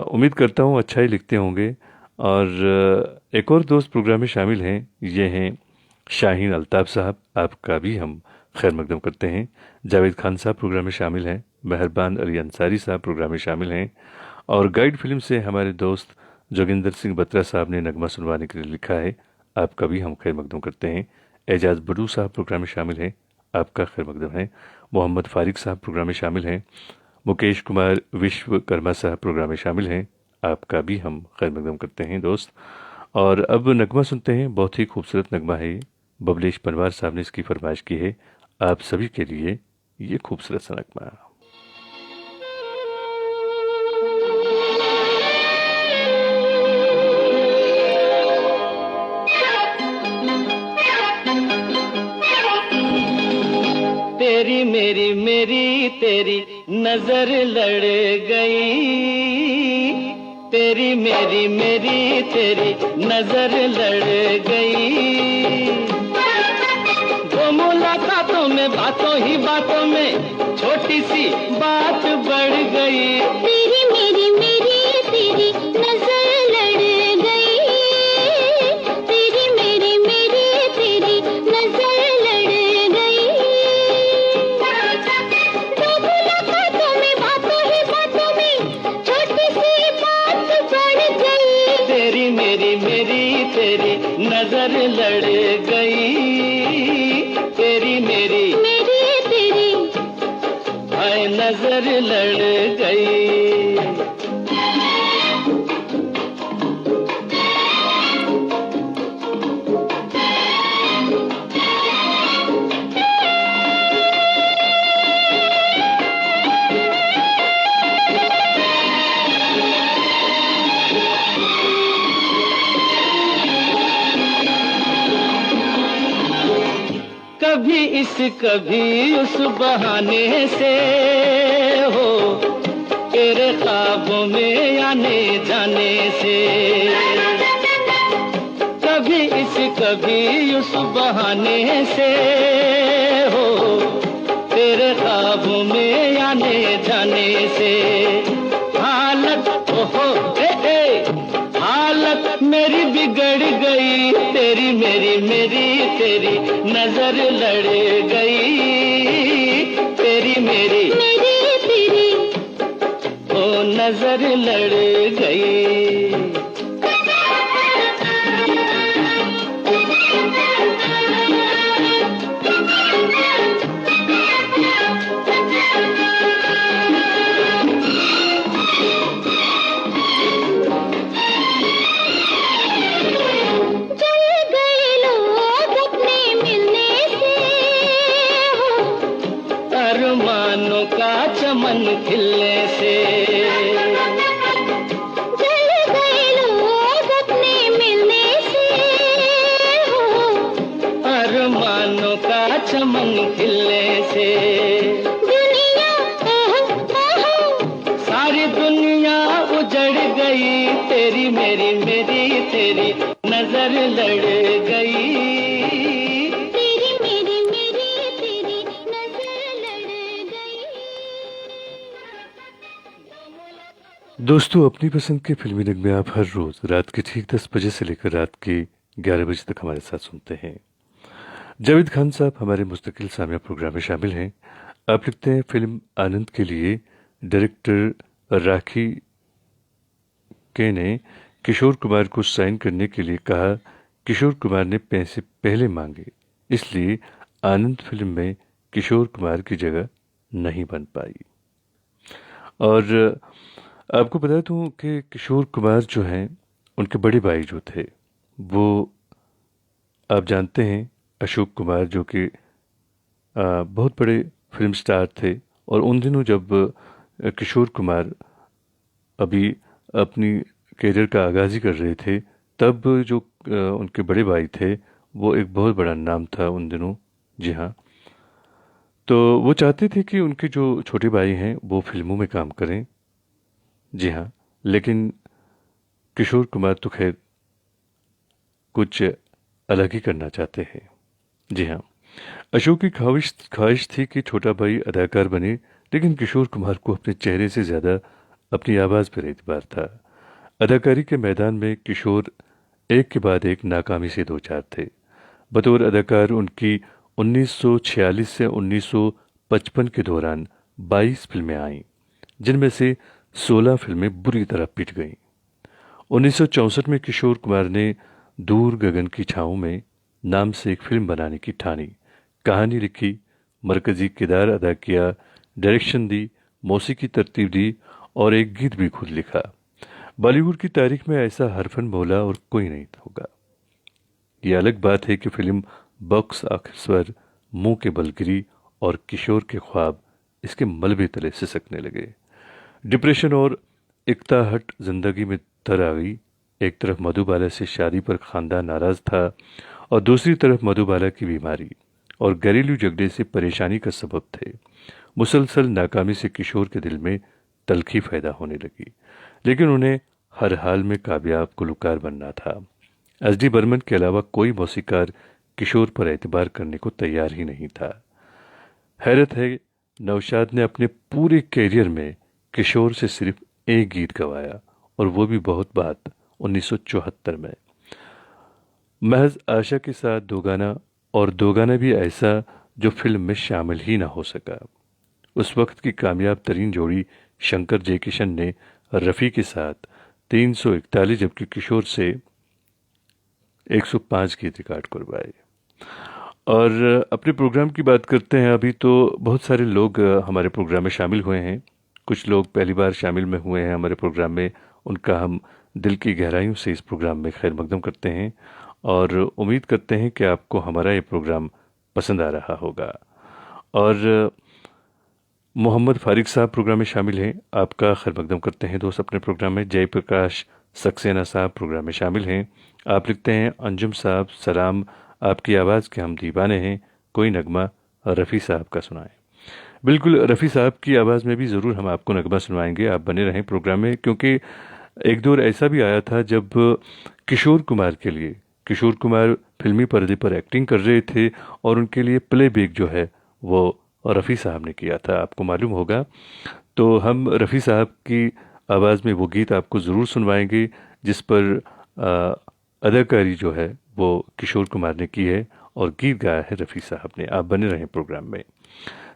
B: उम्मीद करता हूँ अच्छा ही लिखते होंगे। और एक और दोस्त प्रोग्राम में शामिल हैं, ये हैं शाहीन अल्ताफ़ साहब, आपका भी हम खैर मकदम करते हैं। जावेद खान साहब प्रोग्राम में शामिल हैं, मेहरबान अली अंसारी साहब प्रोग्राम में शामिल हैं, और गाइड फिल्म से हमारे दोस्त जोगिंदर सिंह बत्रा साहब ने नगमा सुनवाने के लिए लिखा है, आपका भी हम खैर मकदम करते हैं। एजाज बडू साहब प्रोग्राम में शामिल हैं, आपका खैर मकदम है। मोहम्मद फारिक साहब प्रोग्राम में शामिल हैं। मुकेश कुमार विश्वकर्मा साहब प्रोग्राम में शामिल हैं, आपका भी हम खैर मकदम करते हैं दोस्त। और अब नगमा सुनते हैं, बहुत ही खूबसूरत नगमा है ये, बबलेश पनवार साहब ने इसकी फरमाइश की है आप सभी के लिए ये खूबसूरत सा नगमा।
D: तेरी मेरी मेरी तेरी नजर लड़ गई, तेरी मेरी मेरी तेरी नजर लड़ गई। वो मुलाकातों में बातों ही बातों में छोटी सी बात बढ़ गई।
C: तेरी मेरी मेरी तेरी नजर लड़ गई, तेरी मेरी मेरी तेरी नजर लड़ गई। वो मुलाकातों में बातों ही बातों में छोटी सी बात बढ़ गई।
D: तेरी मेरी मेरी तेरी नजर लड़ गई, तेरी मेरी
C: मेरी तेरी
D: हाय नजर लड़ गई। कभी इस कभी उस बहाने से हो, तेरे ख्वाबों में आने जाने से। कभी इस कभी उस बहाने से हो, तेरे ख्वाबों में आने जाने से। हालत ओहो हालत मेरी बिगड़ गई, तेरी मेरी मेरी तेरी नजर लड़ गई। तेरी मेरी
C: मेरी तेरी
D: ओ नजर लड़ गई। अरमानों का चमन खिलने से
C: जल गए लोग अपने मिलने से हो,
D: अरमानों का चमन खिलने से।
C: दुनिया
D: सारी दुनिया उजड़ गई, तेरी मेरी मेरी तेरी नजर लड़ गई।
C: तेरी मेरी मेरी तेरी नजर लड़ गई।
B: दोस्तों, अपनी पसंद के फिल्मी नगमे आप हर रोज रात के ठीक 10 बजे से लेकर रात के 11 बजे तक हमारे साथ सुनते हैं। जावेद खान साहब हमारे मुस्तकिल सामिया प्रोग्राम में शामिल हैं। आप लिखते हैं, फिल्म आनंद के लिए डायरेक्टर राखी के ने किशोर कुमार को साइन करने के लिए कहा। किशोर कुमार ने पैसे पहले मांगे, इसलिए आनंद फिल्म में किशोर कुमार की जगह नहीं बन पाई। और आपको बता दूं कि किशोर कुमार जो हैं, उनके बड़े भाई जो थे वो आप जानते हैं अशोक कुमार, जो कि बहुत बड़े फिल्म स्टार थे। और उन दिनों जब किशोर कुमार अभी अपनी कैरियर का आगाज़ ही कर रहे थे, तब जो उनके बड़े भाई थे वो एक बहुत बड़ा नाम था उन दिनों। जी हाँ, तो वो चाहते थे कि उनके जो छोटे भाई हैं वो फिल्मों में काम करें। जी हाँ, लेकिन किशोर कुमार तो खैर कुछ अलग ही करना चाहते हैं। जी हाँ, अशोक की ख्वाहिश थी कि छोटा भाई अदाकार बने, लेकिन किशोर कुमार को अपने चेहरे से ज़्यादा अपनी आवाज़ पर एतबार था। अदाकारी के मैदान में किशोर एक के बाद एक नाकामी से दो चार थे। बतौर अदाकार उनकी 1946 से 1955 के दौरान 22 फिल्में आईं, जिनमें से 16 फिल्में बुरी तरह पिट गईं। 1964 में किशोर कुमार ने दूर गगन की छाँव में नाम से एक फिल्म बनाने की ठानी। कहानी लिखी, मरकजी किरदार अदा किया, डायरेक्शन दी, मौसीकी तरतीब दी और एक गीत भी खुद लिखा। बॉलीवुड की तारीख में ऐसा हरफन बोला और कोई नहीं होगा। ये अलग बात है कि फिल्म बॉक्स ऑफिस पर मुंह के बल गिरी और किशोर के ख्वाब इसके मलबे तले सिसकने लगे। डिप्रेशन और इकताहट जिंदगी में तर आ गई। एक तरफ मधुबाला से शादी पर खानदान नाराज था और दूसरी तरफ मधुबाला की बीमारी और घरेलू झगड़े से परेशानी का सबब थे। मुसलसल नाकामी से किशोर के दिल में तलखी पैदा होने लगी, लेकिन उन्हें हर हाल में कामयाब गुलकार बनना था। एस.डी. बर्मन के अलावा कोई मौसीकार किशोर पर एतबार करने को तैयार ही नहीं था। हैरत है, नौशाद ने अपने पूरे कैरियर में किशोर से सिर्फ एक गीत गवाया और वो भी बहुत बात 1974 में। महज आशा के साथ दो गाना, और दो गाना भी ऐसा जो फिल्म में शामिल ही ना हो सका। उस वक्त की कामयाब तरीन जोड़ी शंकर जयकिशन ने रफ़ी के साथ 341, जबकि किशोर से 105 गीत रिकॉर्ड करवाए। और अपने प्रोग्राम की बात करते हैं। अभी तो बहुत सारे लोग हमारे प्रोग्राम में शामिल हुए हैं। कुछ लोग पहली बार शामिल में हुए हैं हमारे प्रोग्राम में, उनका हम दिल की गहराइयों से इस प्रोग्राम में खैर मकदम करते हैं और उम्मीद करते हैं कि आपको हमारा ये प्रोग्राम पसंद आ रहा होगा। और मोहम्मद फारिक साहब प्रोग्राम में शामिल हैं, आपका खैर मकदम करते हैं दोस्त अपने प्रोग्राम में। जयप्रकाश सक्सेना साहब प्रोग्राम में शामिल हैं। आप लिखते हैं, अंजुम साहब सलाम, आपकी आवाज़ के हम दीवाने हैं, कोई नगमा रफ़ी साहब का सुनाएं। बिल्कुल, रफ़ी साहब की आवाज़ में भी ज़रूर हम आपको नगमा सुनवाएंगे। आप बने रहें प्रोग्राम में, क्योंकि एक दौर ऐसा भी आया था जब किशोर कुमार के लिए, किशोर कुमार फिल्मी पर्दे पर एक्टिंग कर रहे थे और उनके लिए प्लेबैक जो है वो रफ़ी साहब ने किया था, आपको मालूम होगा। तो हम रफ़ी साहब की आवाज़ में वो गीत आपको ज़रूर सुनवाएंगे जिस पर अदाकारी जो है वो किशोर कुमार ने की है और गीत गाया है रफ़ी साहब ने। आप बने रहें प्रोग्राम में।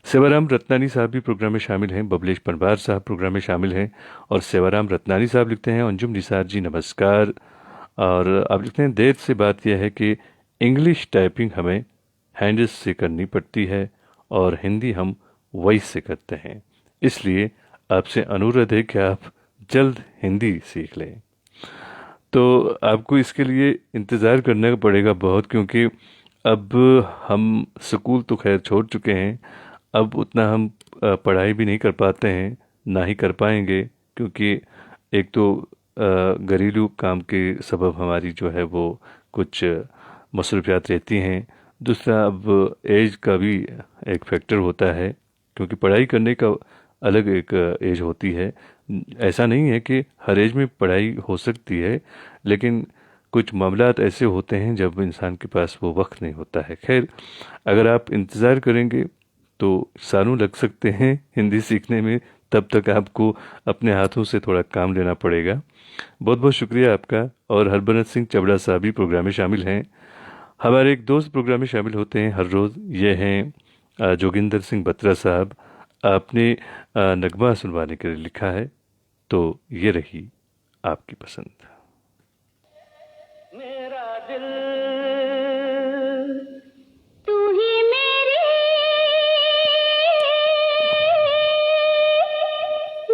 B: सेवाराम रत्नानी साहब भी प्रोग्राम में शामिल हैं, बबलेश पंडवार साहब प्रोग्राम में शामिल हैं। और सेवाराम रत्नानी साहब लिखते हैं, अंजुम निसार जी नमस्कार। और आप लिखते हैं, देर से बात यह है कि इंग्लिश टाइपिंग हमें हैंड्स से करनी पड़ती है और हिंदी हम वॉइस से करते हैं, इसलिए आपसे अनुरोध है कि आप जल्द हिंदी सीख लें। तो आपको इसके लिए इंतज़ार करना पड़ेगा बहुत, क्योंकि अब हम स्कूल तो खैर छोड़ चुके हैं, अब उतना हम पढ़ाई भी नहीं कर पाते हैं, ना ही कर पाएंगे, क्योंकि एक तो घरेलू काम के सबब हमारी जो है वो कुछ मसरूफियात रहती हैं। दूसरा, अब एज का भी एक फैक्टर होता है, क्योंकि पढ़ाई करने का अलग एक एज होती है। ऐसा नहीं है कि हर एज में पढ़ाई हो सकती है, लेकिन कुछ मामलात ऐसे होते हैं जब इंसान के पास वो वक्त नहीं होता है। खैर, अगर आप इंतज़ार करेंगे तो सालों लग सकते हैं हिंदी सीखने में, तब तक आपको अपने हाथों से थोड़ा काम लेना पड़ेगा। बहुत बहुत शुक्रिया आपका। और हरबनत सिंह चबड़ा साहब भी प्रोग्राम में शामिल हैं। हमारे एक दोस्त प्रोग्राम में शामिल होते हैं हर रोज़, ये हैं जोगिंदर सिंह बत्रा साहब। आपने नगमा सुनवाने के लिए लिखा है, तो ये रही आपकी पसंद।
D: मेरा दिल
C: तू ही मेरी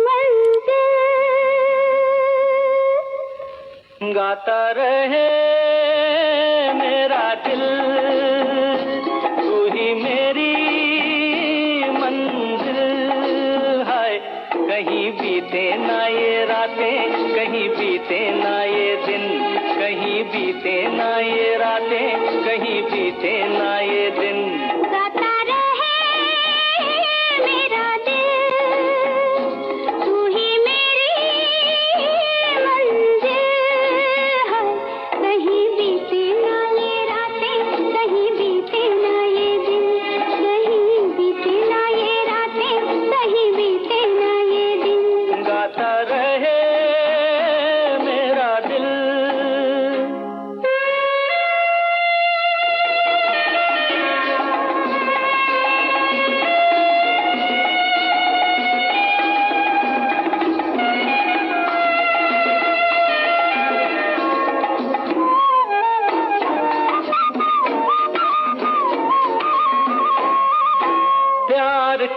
C: मंजिल,
D: गाता रहे मेरा दिल, तू ही मेरी मंजिल। हाय, कहीं बीते ना ये रातें, कहीं बीते ना ये दिन, कहीं बीते ना ये रातें, कहीं बीते ना ये दिन।
C: गाता रहे मेरा दिल, तू ही मेरी मंजिल। हाय, कहीं बीते ना ये रातें, कहीं बीते ना ये दिन, कहीं बीते ना ये रातें, कहीं बीते ना ये दिन।
D: गाता रहे मेरा दिल।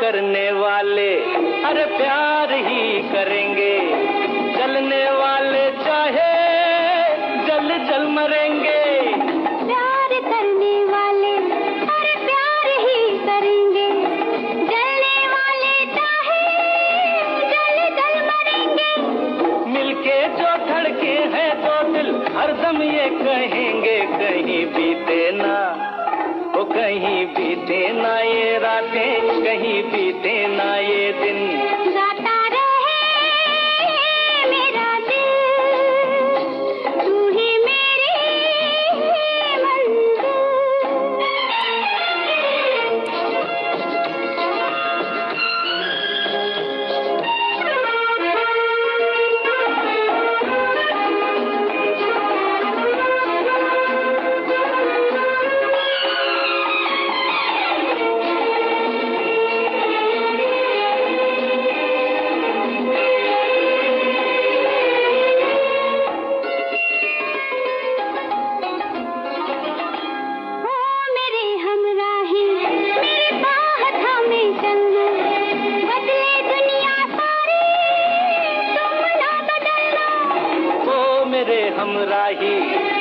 D: करने वाले अरे प्यार ही करेंगे, जलने वाले चाहे जल जल मरेंगे।
C: प्यार करने वाले अरे प्यार ही करेंगे, जलने वाले चाहे जल जल मरेंगे।
D: मिलके जो धड़के हैं तो दिल हरदम ये कहेंगे, कहीं बीते ना ओ कहीं बीते ना ये रातें, कहीं बीते ना ये दिन।
C: गाता रहे मेरा दिल, तू ही मेरी मंजिल।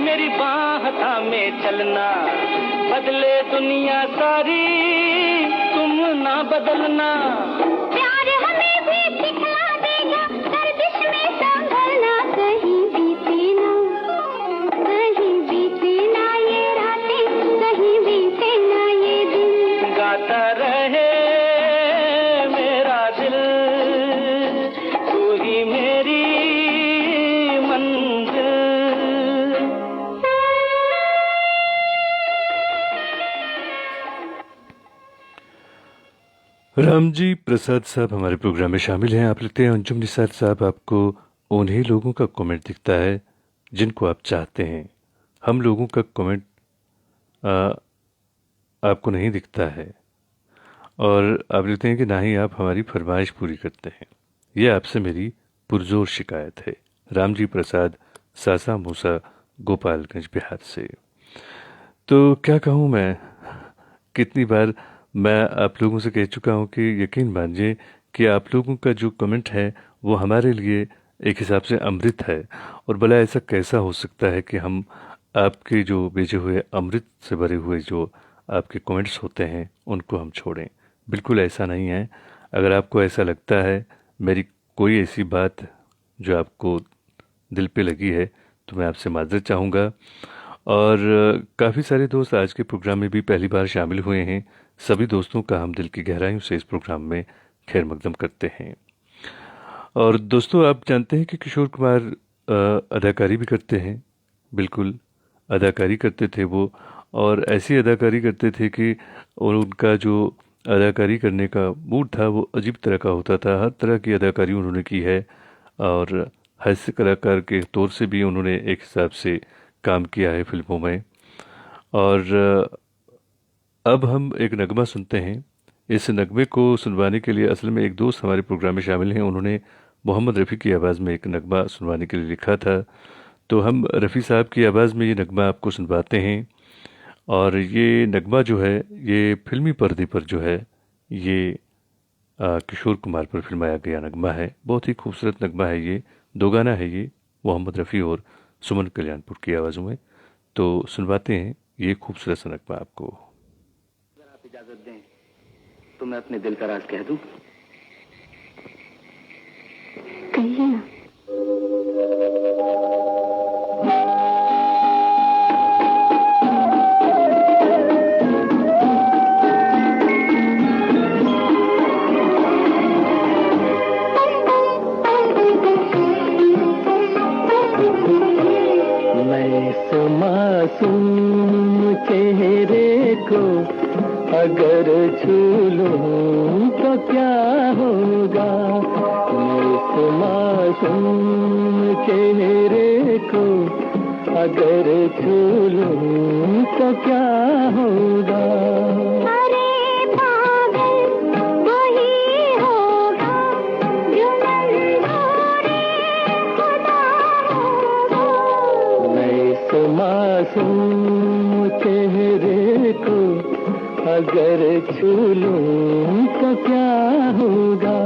D: मेरी बाह थामे चलना, बदले दुनिया सारी तुम ना बदलना।
C: प्यार हमें भी सिखला देगा, गर्दिश में संभलना, कहीं बीते ना ये रातें, कहीं बीते ना ये दिन।
D: गाता रहे मेरा दिल, तू ही मेरी मंजिल।
B: रामजी प्रसाद साहब हमारे प्रोग्राम में शामिल हैं। आप लिखते हैं अंजुम निसार साहब, आपको उन्हीं लोगों का कमेंट दिखता है जिनको आप चाहते हैं, हम लोगों का कमेंट आपको नहीं दिखता है। और आप लिखते हैं कि ना ही आप हमारी फरमाइश पूरी करते हैं, यह आपसे मेरी पुरजोर शिकायत है। रामजी प्रसाद, सासा मूसा, गोपालगंज, बिहार से। तो क्या कहूँ मैं, कितनी बार मैं आप लोगों से कह चुका हूँ कि यकीन मानिए कि आप लोगों का जो कमेंट है वो हमारे लिए एक हिसाब से अमृत है। और भला ऐसा कैसा हो सकता है कि हम आपके जो भेजे हुए अमृत से भरे हुए जो आपके कमेंट्स होते हैं उनको हम छोड़ें। बिल्कुल ऐसा नहीं है। अगर आपको ऐसा लगता है मेरी कोई ऐसी बात जो आपको दिल पे लगी है तो मैं आपसे माजरत चाहूँगा। और काफ़ी सारे दोस्त आज के प्रोग्राम में भी पहली बार शामिल हुए हैं। सभी दोस्तों का हम दिल की गहराइयों से इस प्रोग्राम में खैर मकदम करते हैं। और दोस्तों, आप जानते हैं कि किशोर कुमार अदाकारी भी करते हैं। बिल्कुल अदाकारी करते थे वो, और ऐसी अदाकारी करते थे कि और उनका जो अदाकारी करने का मूड था वो अजीब तरह का होता था। हर तरह की अदाकारी उन्होंने की है और हास्य कलाकार के तौर से भी उन्होंने एक हिसाब से काम किया है फिल्मों में। और अब हम एक नगमा सुनते हैं। इस नगमे को सुनवाने के लिए असल में एक दोस्त हमारे प्रोग्राम में शामिल हैं। उन्होंने मोहम्मद रफ़ी की आवाज़ में एक नगमा सुनवाने के लिए लिखा था, तो हम रफ़ी साहब की आवाज़ में ये नगमा आपको सुनवाते हैं। और ये नगमा जो है ये फिल्मी पर्दे पर जो है ये किशोर कुमार पर फिल्माया गया नगमा है। बहुत ही खूबसूरत नगमा है ये, दो गाना है ये, मोहम्मद रफ़ी और सुमन कल्याणपुर की आवाज़ों में। तो सुनवाते हैं ये खूबसूरत सा नगमा आपको।
E: अगर आप इजाजत दें तो मैं अपने दिल का राज कह दूं।
C: कहिए ना।
D: मासूम चेहरे को अगर छू लूं तो क्या होगा, इस मासूम चेहरे को अगर छू लूं तो क्या होगा। मासूम चेहरे को अगर छू लूं तो क्या होगा।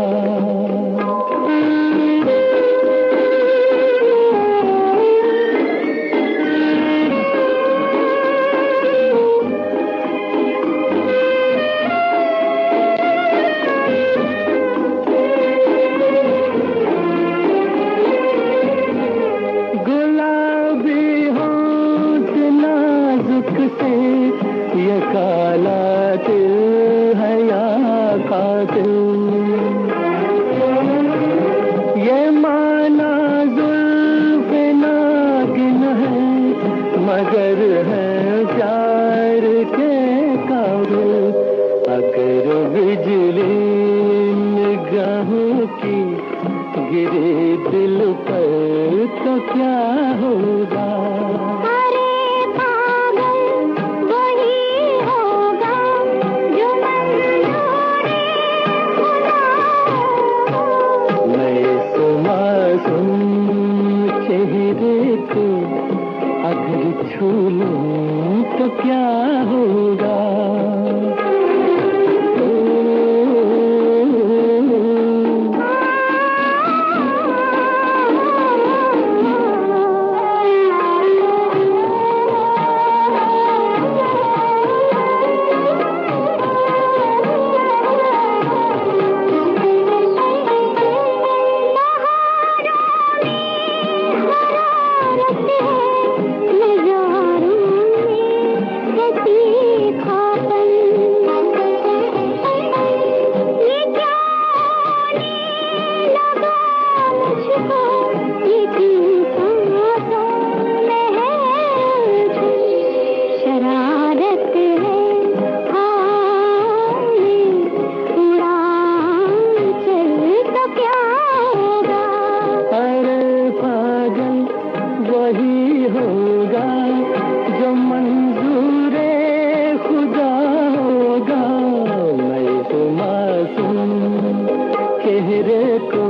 D: ये काला दिल है या कातिल, ये माना जुल्फ नागिन है मगर है प्यार के काबिल। अगर बिजली निगाहों की गिरे दिल पर तो क्या होगा। चेहरे को अगर छू लूं तो क्या होगा। चेहरे को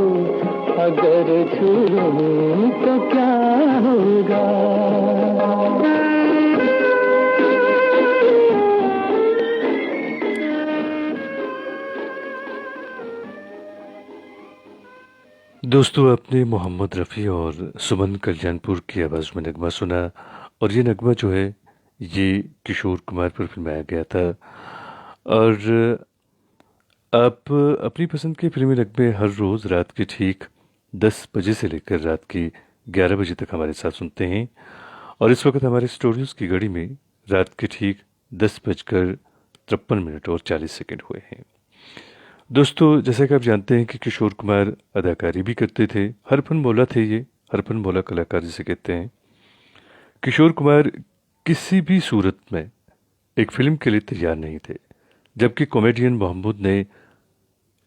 D: अगर छू लूं तो क्या होगा।
B: दोस्तों, आपने मोहम्मद रफ़ी और सुमन कल्याणपुर की आवाज़ में नगमा सुना, और ये नगमा जो है ये किशोर कुमार पर फिल्माया गया था। और आप अपनी पसंद के फिल्मी नगमे हर रोज़ रात के ठीक 10 बजे से लेकर रात की 11 बजे तक हमारे साथ सुनते हैं। और इस वक्त हमारे स्टूडियोज़ की घड़ी में रात के ठीक 10:53 और 40 सेकंड हुए हैं। दोस्तों, जैसा कि आप जानते हैं कि किशोर कुमार अदाकारी भी करते थे, हरफन मौला थे। ये हरफन मौला कलाकार जिसे कहते हैं। किशोर कुमार किसी भी सूरत में एक फिल्म के लिए तैयार नहीं थे, जबकि कॉमेडियन महमूद ने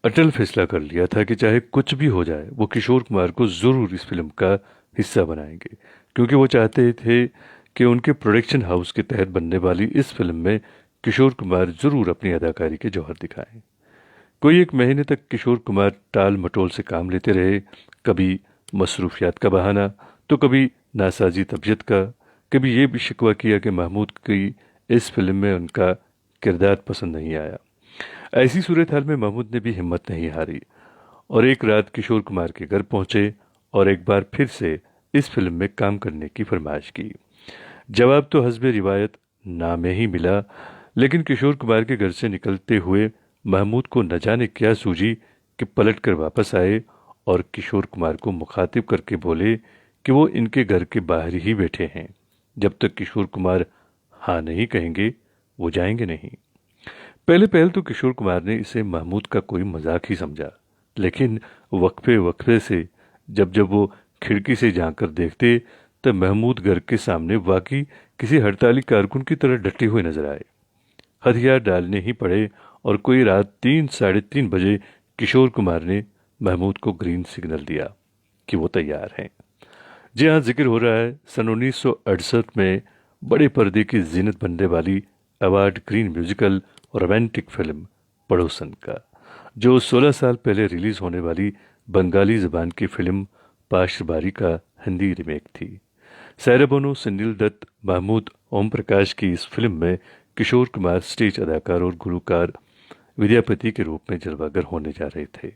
B: अटल फैसला कर लिया था कि चाहे कुछ भी हो जाए वो किशोर कुमार को ज़रूर इस फिल्म का हिस्सा बनाएंगे, क्योंकि वो चाहते थे कि उनके प्रोडक्शन हाउस के तहत बनने वाली इस फिल्म में किशोर कुमार ज़रूर अपनी अदाकारी के जौहर दिखाएं। कोई एक महीने तक किशोर कुमार टाल मटोल से काम लेते रहे, कभी मसरूफियात का बहाना तो कभी नासाजी तबीयत का। कभी ये भी शिकवा किया कि महमूद की इस फिल्म में उनका किरदार पसंद नहीं आया। ऐसी सूरत हाल में महमूद ने भी हिम्मत नहीं हारी और एक रात किशोर कुमार के घर पहुंचे और एक बार फिर से इस फिल्म में काम करने की फरमाइश की। जवाब तो हस्बे रिवायत ना में ही मिला, लेकिन किशोर कुमार के घर से निकलते हुए महमूद को न जाने क्या सूझी कि पलट कर वापस आए और किशोर कुमार को मुखातिब करके बोले कि वो इनके घर के बाहर ही बैठे हैं, जब तक किशोर कुमार हाँ नहीं कहेंगे वो जाएंगे नहीं। पहले तो किशोर कुमार ने इसे महमूद का कोई मजाक ही समझा, लेकिन वक्फे वक्फे से जब वो खिड़की से झांक कर देखते तब महमूद घर के सामने वाकई किसी हड़ताली कारकुन की तरह डटे हुए नजर आए। हथियार डालने ही पड़े और कोई रात 3-3:30 बजे किशोर कुमार ने महमूद को ग्रीन सिग्नल दिया कि वो तैयार हैं। जी हाँ, जिक्र हो रहा है सन 1968 में बड़े पर्दे की जीनत बनने वाली अवार्ड ग्रीन म्यूजिकल और रोमांटिक फिल्म पड़ोसन का, जो 16 साल पहले रिलीज होने वाली बंगाली ज़बान की फिल्म पाशबारी का हिंदी रिमेक थी। सायरा बानो, सुनील दत्त, महमूद, ओम प्रकाश की इस फिल्म में किशोर कुमार स्टेज अदाकार और गुलकार विद्यापति के रूप में जलवागर होने जा रहे थे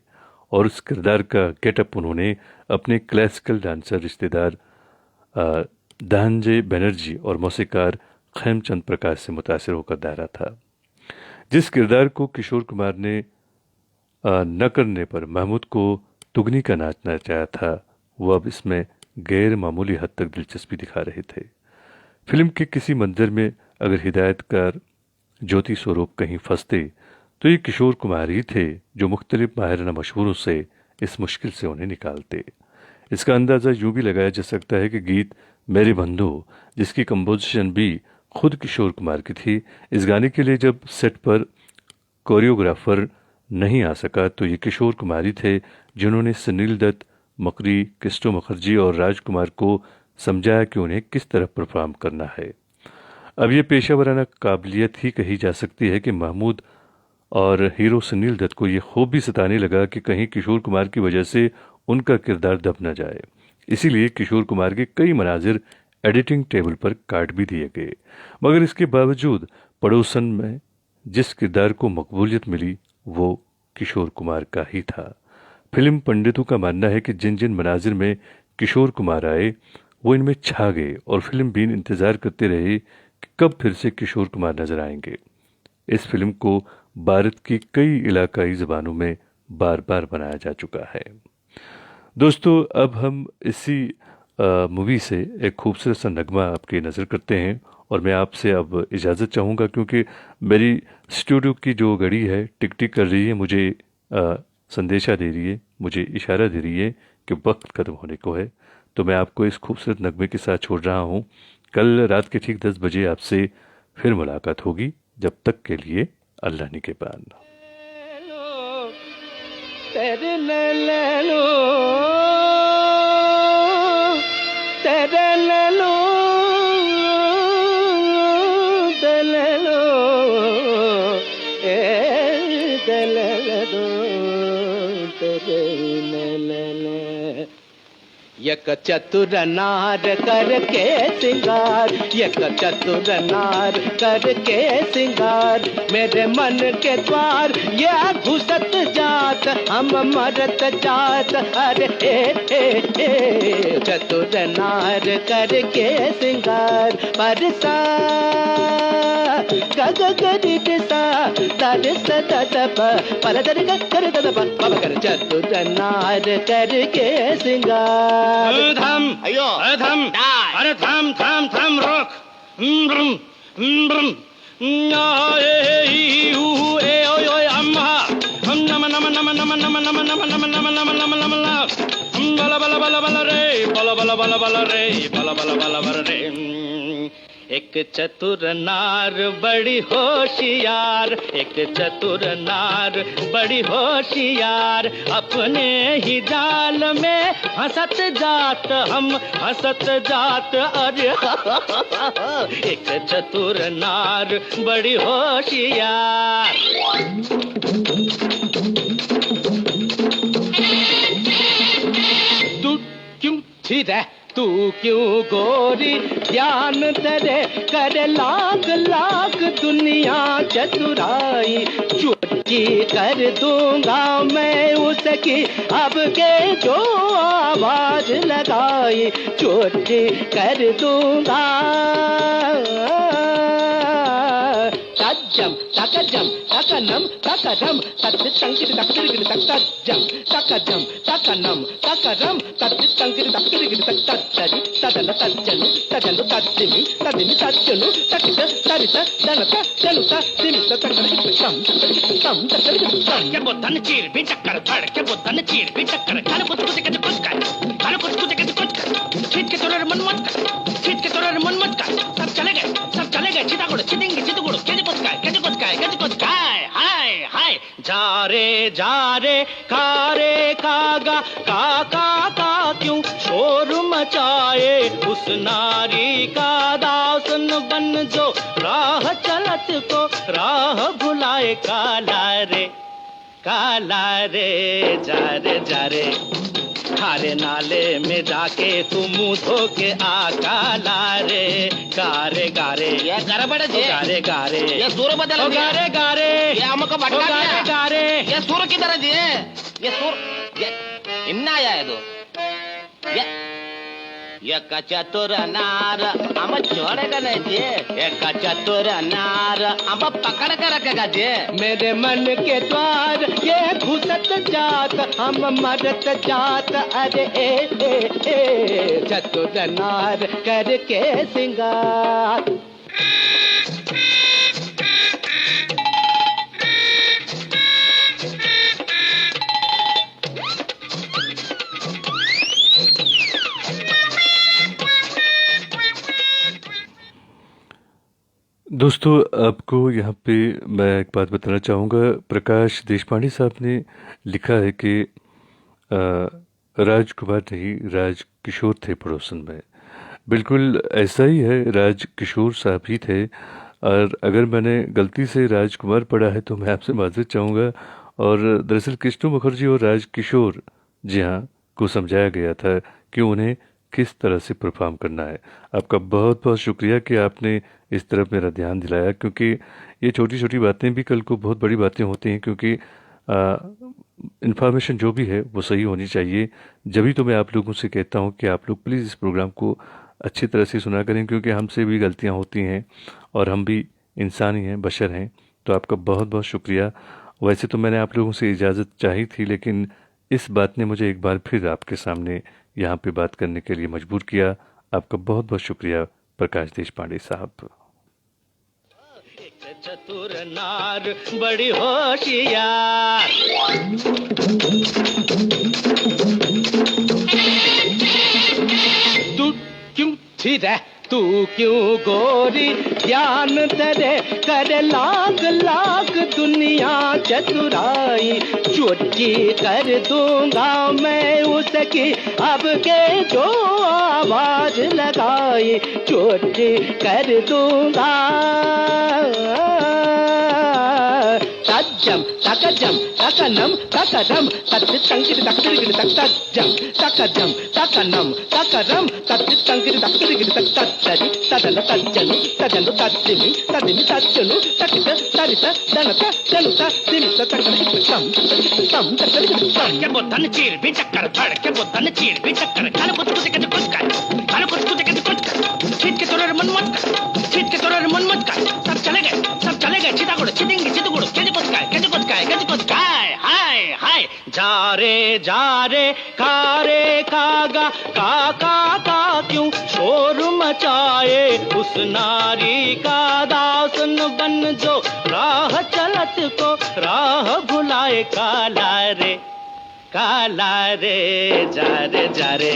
B: और उस किरदार का गेटअप उन्होंने अपने क्लासिकल डांसर रिश्तेदार धनंजय बनर्जी और मौसीकार खेमचंद प्रकाश से मुतासिर होकर दायरा था। जिस किरदार को किशोर कुमार ने न करने पर महमूद को तुगनी का नाच नचाया था, वो अब इसमें गैर मामूली हद तक दिलचस्पी दिखा रहे थे। फिल्म के किसी मंजर में अगर हिदायतकार ज्योति स्वरूप कहीं फंसते तो ये किशोर कुमार ही थे जो मुख्तलिफ माहिराना मशहूरों से इस मुश्किल से उन्हें निकालते। इसका अंदाज़ा यूं भी लगाया जा सकता है कि गीत मेरे बंधु, जिसकी कंपोजिशन भी खुद किशोर कुमार की थी, इस गाने के लिए जब सेट पर कोरियोग्राफर नहीं आ सका तो ये किशोर कुमार ही थे जिन्होंने सुनील दत्त, मकरी, किस्टो मुखर्जी और राजकुमार को समझाया कि उन्हें किस तरह परफॉर्म करना है। अब ये पेशा वराना काबिलियत ही कही जा सकती है कि महमूद और हीरो सुनील दत्त को ये खूब भी सताने लगा कि कहीं किशोर कुमार की वजह से उनका किरदार दब न जाए। इसीलिए किशोर कुमार के कई मनाजिर एडिटिंग टेबल पर काट भी दिए गए, मगर इसके बावजूद पड़ोसन में जिस किरदार को मकबूलियत मिली वो किशोर कुमार का ही था। फिल्म पंडितों का मानना है कि जिन जिन मनाजिर में किशोर कुमार आए वो इनमें छा गए और फिल्म बीन इंतज़ार करते रहे कि कब फिर से किशोर कुमार नजर आएंगे। इस फिल्म को भारत की कई इलाकाई ज़बानों में बार बार बनाया जा चुका है। दोस्तों, अब हम इसी मूवी से एक खूबसूरत सा नगमा आपकी नज़र करते हैं और मैं आपसे अब इजाज़त चाहूँगा क्योंकि मेरी स्टूडियो की जो घड़ी है टिक टिक कर रही है, मुझे संदेशा दे रही है, मुझे इशारा दे रही है कि वक्त ख़त्म होने को है। तो मैं आपको इस खूबसूरत नगमे के साथ छोड़ रहा हूँ। कल रात के ठीक 10 बजे आपसे फिर मुलाकात होगी। जब तक के लिए अल्लाह निगहबान।
D: तेरे नैनो तेरे नैनो दललो ए दललो तेरे नैनो यक चतुर नार करके सिंगार, यक चतुर नार करके सिंगार, मेरे मन के द्वार ये घुसत जात हम मरत जात। अरे ए चतुर नार करके सिंगार, परसा गग गरि सा दरस ददप पल दर कर ददप पल कर चतुर नार करके सिंगार।
A: थम
E: अयो
A: थम अरे थम थम थम रोक अम्मा नम नम नम नम नम नम नम नम नम नम नम नम बला बला बला बला रे बला बला बला बला रे बला बला बला बला रे। एक चतुर नार बड़ी होशियार, एक चतुर नार बड़ी होशियार, अपने ही जाल में हंसत जात हम हंसत जात। अरे एक चतुर नार बड़ी होशियार।
D: तू क्यों थी रे, तू क्यों गोरी ध्यान तेरे कर लाख लाख दुनिया चतुराई, चुटकी कर दूंगा मैं उसकी अब के जो आवाज लगाई, चुटकी कर दूंगा। तजम तकजम तकनम तकरम तत संकित तकदिर तकजम तकजम तकनम तकरम तत संकित तकदिर तकतरी तदन तजनु तजनु तजमी तदिमी तजनु तकित तरित दनत चलुत दिमित तकन कम तकन
A: के बुद्धन चीर भी चक्कर धड़ के बुद्धन चीर भी चक्कर खाने कुछ कुछ के कुछ कर खाने कुछ कुछ के कुछ कर खींच के तोरे मन मत कर खींच के तोरे मन मत कर। सब चले गए चिता गुड़ चितेंगे चित गुड़ के कुछ काय हाय हाय जा रे कागा का क्यों शोर मचाए, उस नारी का दासन बन जो राह चलत को राह भुलाए। काला रे जा रे खारे नाले में जाके तू मुंह धो के आ काला रे गारे गारे
F: ये गड़बड़ जी
A: गारे गारे
F: ये सुर बदल
A: ओ
F: दिया।
A: गारे गारे
F: ये हमको भटका
A: गारे
F: दिया।
A: गारे
F: ये सुर किधर जी ये सुर ये इन्ना आया है तो ये कचतुर नार हम छोड़ेगा नहीं जी ये कचतुर नार हम पकड़ कर रखेगा जी
D: मेरे मन के द्वार ये घुसत जात हम मरत जात अरे ए चतुर नार करके सिंगार।
B: दोस्तों आपको यहाँ पे मैं एक बात बताना चाहूँगा। प्रकाश देशपांडे साहब ने लिखा है कि राजकुमार नहीं राजकिशोर थे पड़ोसन में। बिल्कुल ऐसा ही है, राजकिशोर साहब ही थे। और अगर मैंने गलती से राजकुमार पढ़ा है तो मैं आपसे माजरत चाहूँगा। और दरअसल कृष्ण मुखर्जी और राजकिशोर जी हाँ को समझाया गया था कि उन्हें किस तरह से परफॉर्म करना है। आपका बहुत बहुत शुक्रिया कि आपने इस तरफ मेरा ध्यान दिलाया, क्योंकि ये छोटी छोटी बातें भी कल को बहुत बड़ी बातें होती हैं। क्योंकि इन्फॉर्मेशन जो भी है वो सही होनी चाहिए। जब तो मैं आप लोगों से कहता हूँ कि आप लोग प्लीज़ इस प्रोग्राम को अच्छी तरह से सुना करें, क्योंकि हमसे भी गलतियाँ होती हैं और हम भी इंसान ही हैं, बशर हैं। तो आपका बहुत बहुत शुक्रिया। वैसे तो मैंने आप लोगों से इजाज़त चाही थी, लेकिन इस बात ने मुझे एक बार फिर आपके सामने यहाँ पे बात करने के लिए मजबूर किया। आपका बहुत बहुत शुक्रिया प्रकाश देशपांडे साहब।
A: चतुर नार बड़ी होशियार
D: तू क्यों थी रे तू क्यों गोरी ज्ञान तेरे कर लाख लाख दुनिया चतुराई चोटी कर दूंगा मैं उसकी अब के जो आवाज लगाई चोटी कर दूंगा तज्जम तकजम तकनम तकदम तत्तंकिर तक्तिरिगिर तत्तज्जम तकजम तकनम तकरम तत्तंकिर तक्तिरिगिर तत्तज्जरि तदन तज्जनु तजनु तज्जिमि तदिमि तज्जनु तकित तरित दनत जनुत दिमित तकरिगिर सम सम तकरिगिर सम
F: के बोतन चीर भी चक्कर धड़ के बोतन चीर भी चक्कर खाने कुछ के कुछ कर खाने कुछ के छीट के तोड़े मन मत कर छीट के तोड़े मन मत कर सब चले गए चितागुड़ चितेंगे चितगुड़ कैसे कुछ काय हाय हाय
A: जा रे खागा का क्यों शोर मचाए उस नारी का दासन बन जो राह चलत को राह भुलाए काला रे जा रे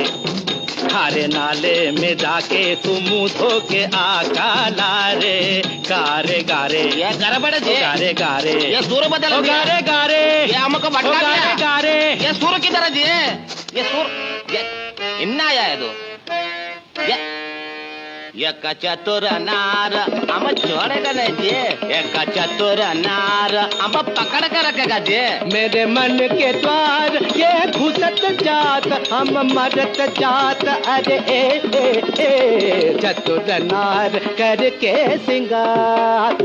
A: खारे नाले में जाके तू मुंह धो के आ काला रे गारे गारे
F: ये गड़बड़ जी
A: गारे गारे
F: ये सुर बदल दिया।
A: गारे गारे
F: ये हमको भटका
A: गारे
F: दिया।
A: गारे
F: ये सुर किधर जी ये सुर ये इन्ना आया है तो ये कचतुर नार हम छोड़ेगा नहीं जी ये कचतुर नार हम पकड़ कर रखेगा जी
D: मेरे मन के द्वार ये घुसत जात हम मरत जात अरे ए चतुर नार करके सिंगार।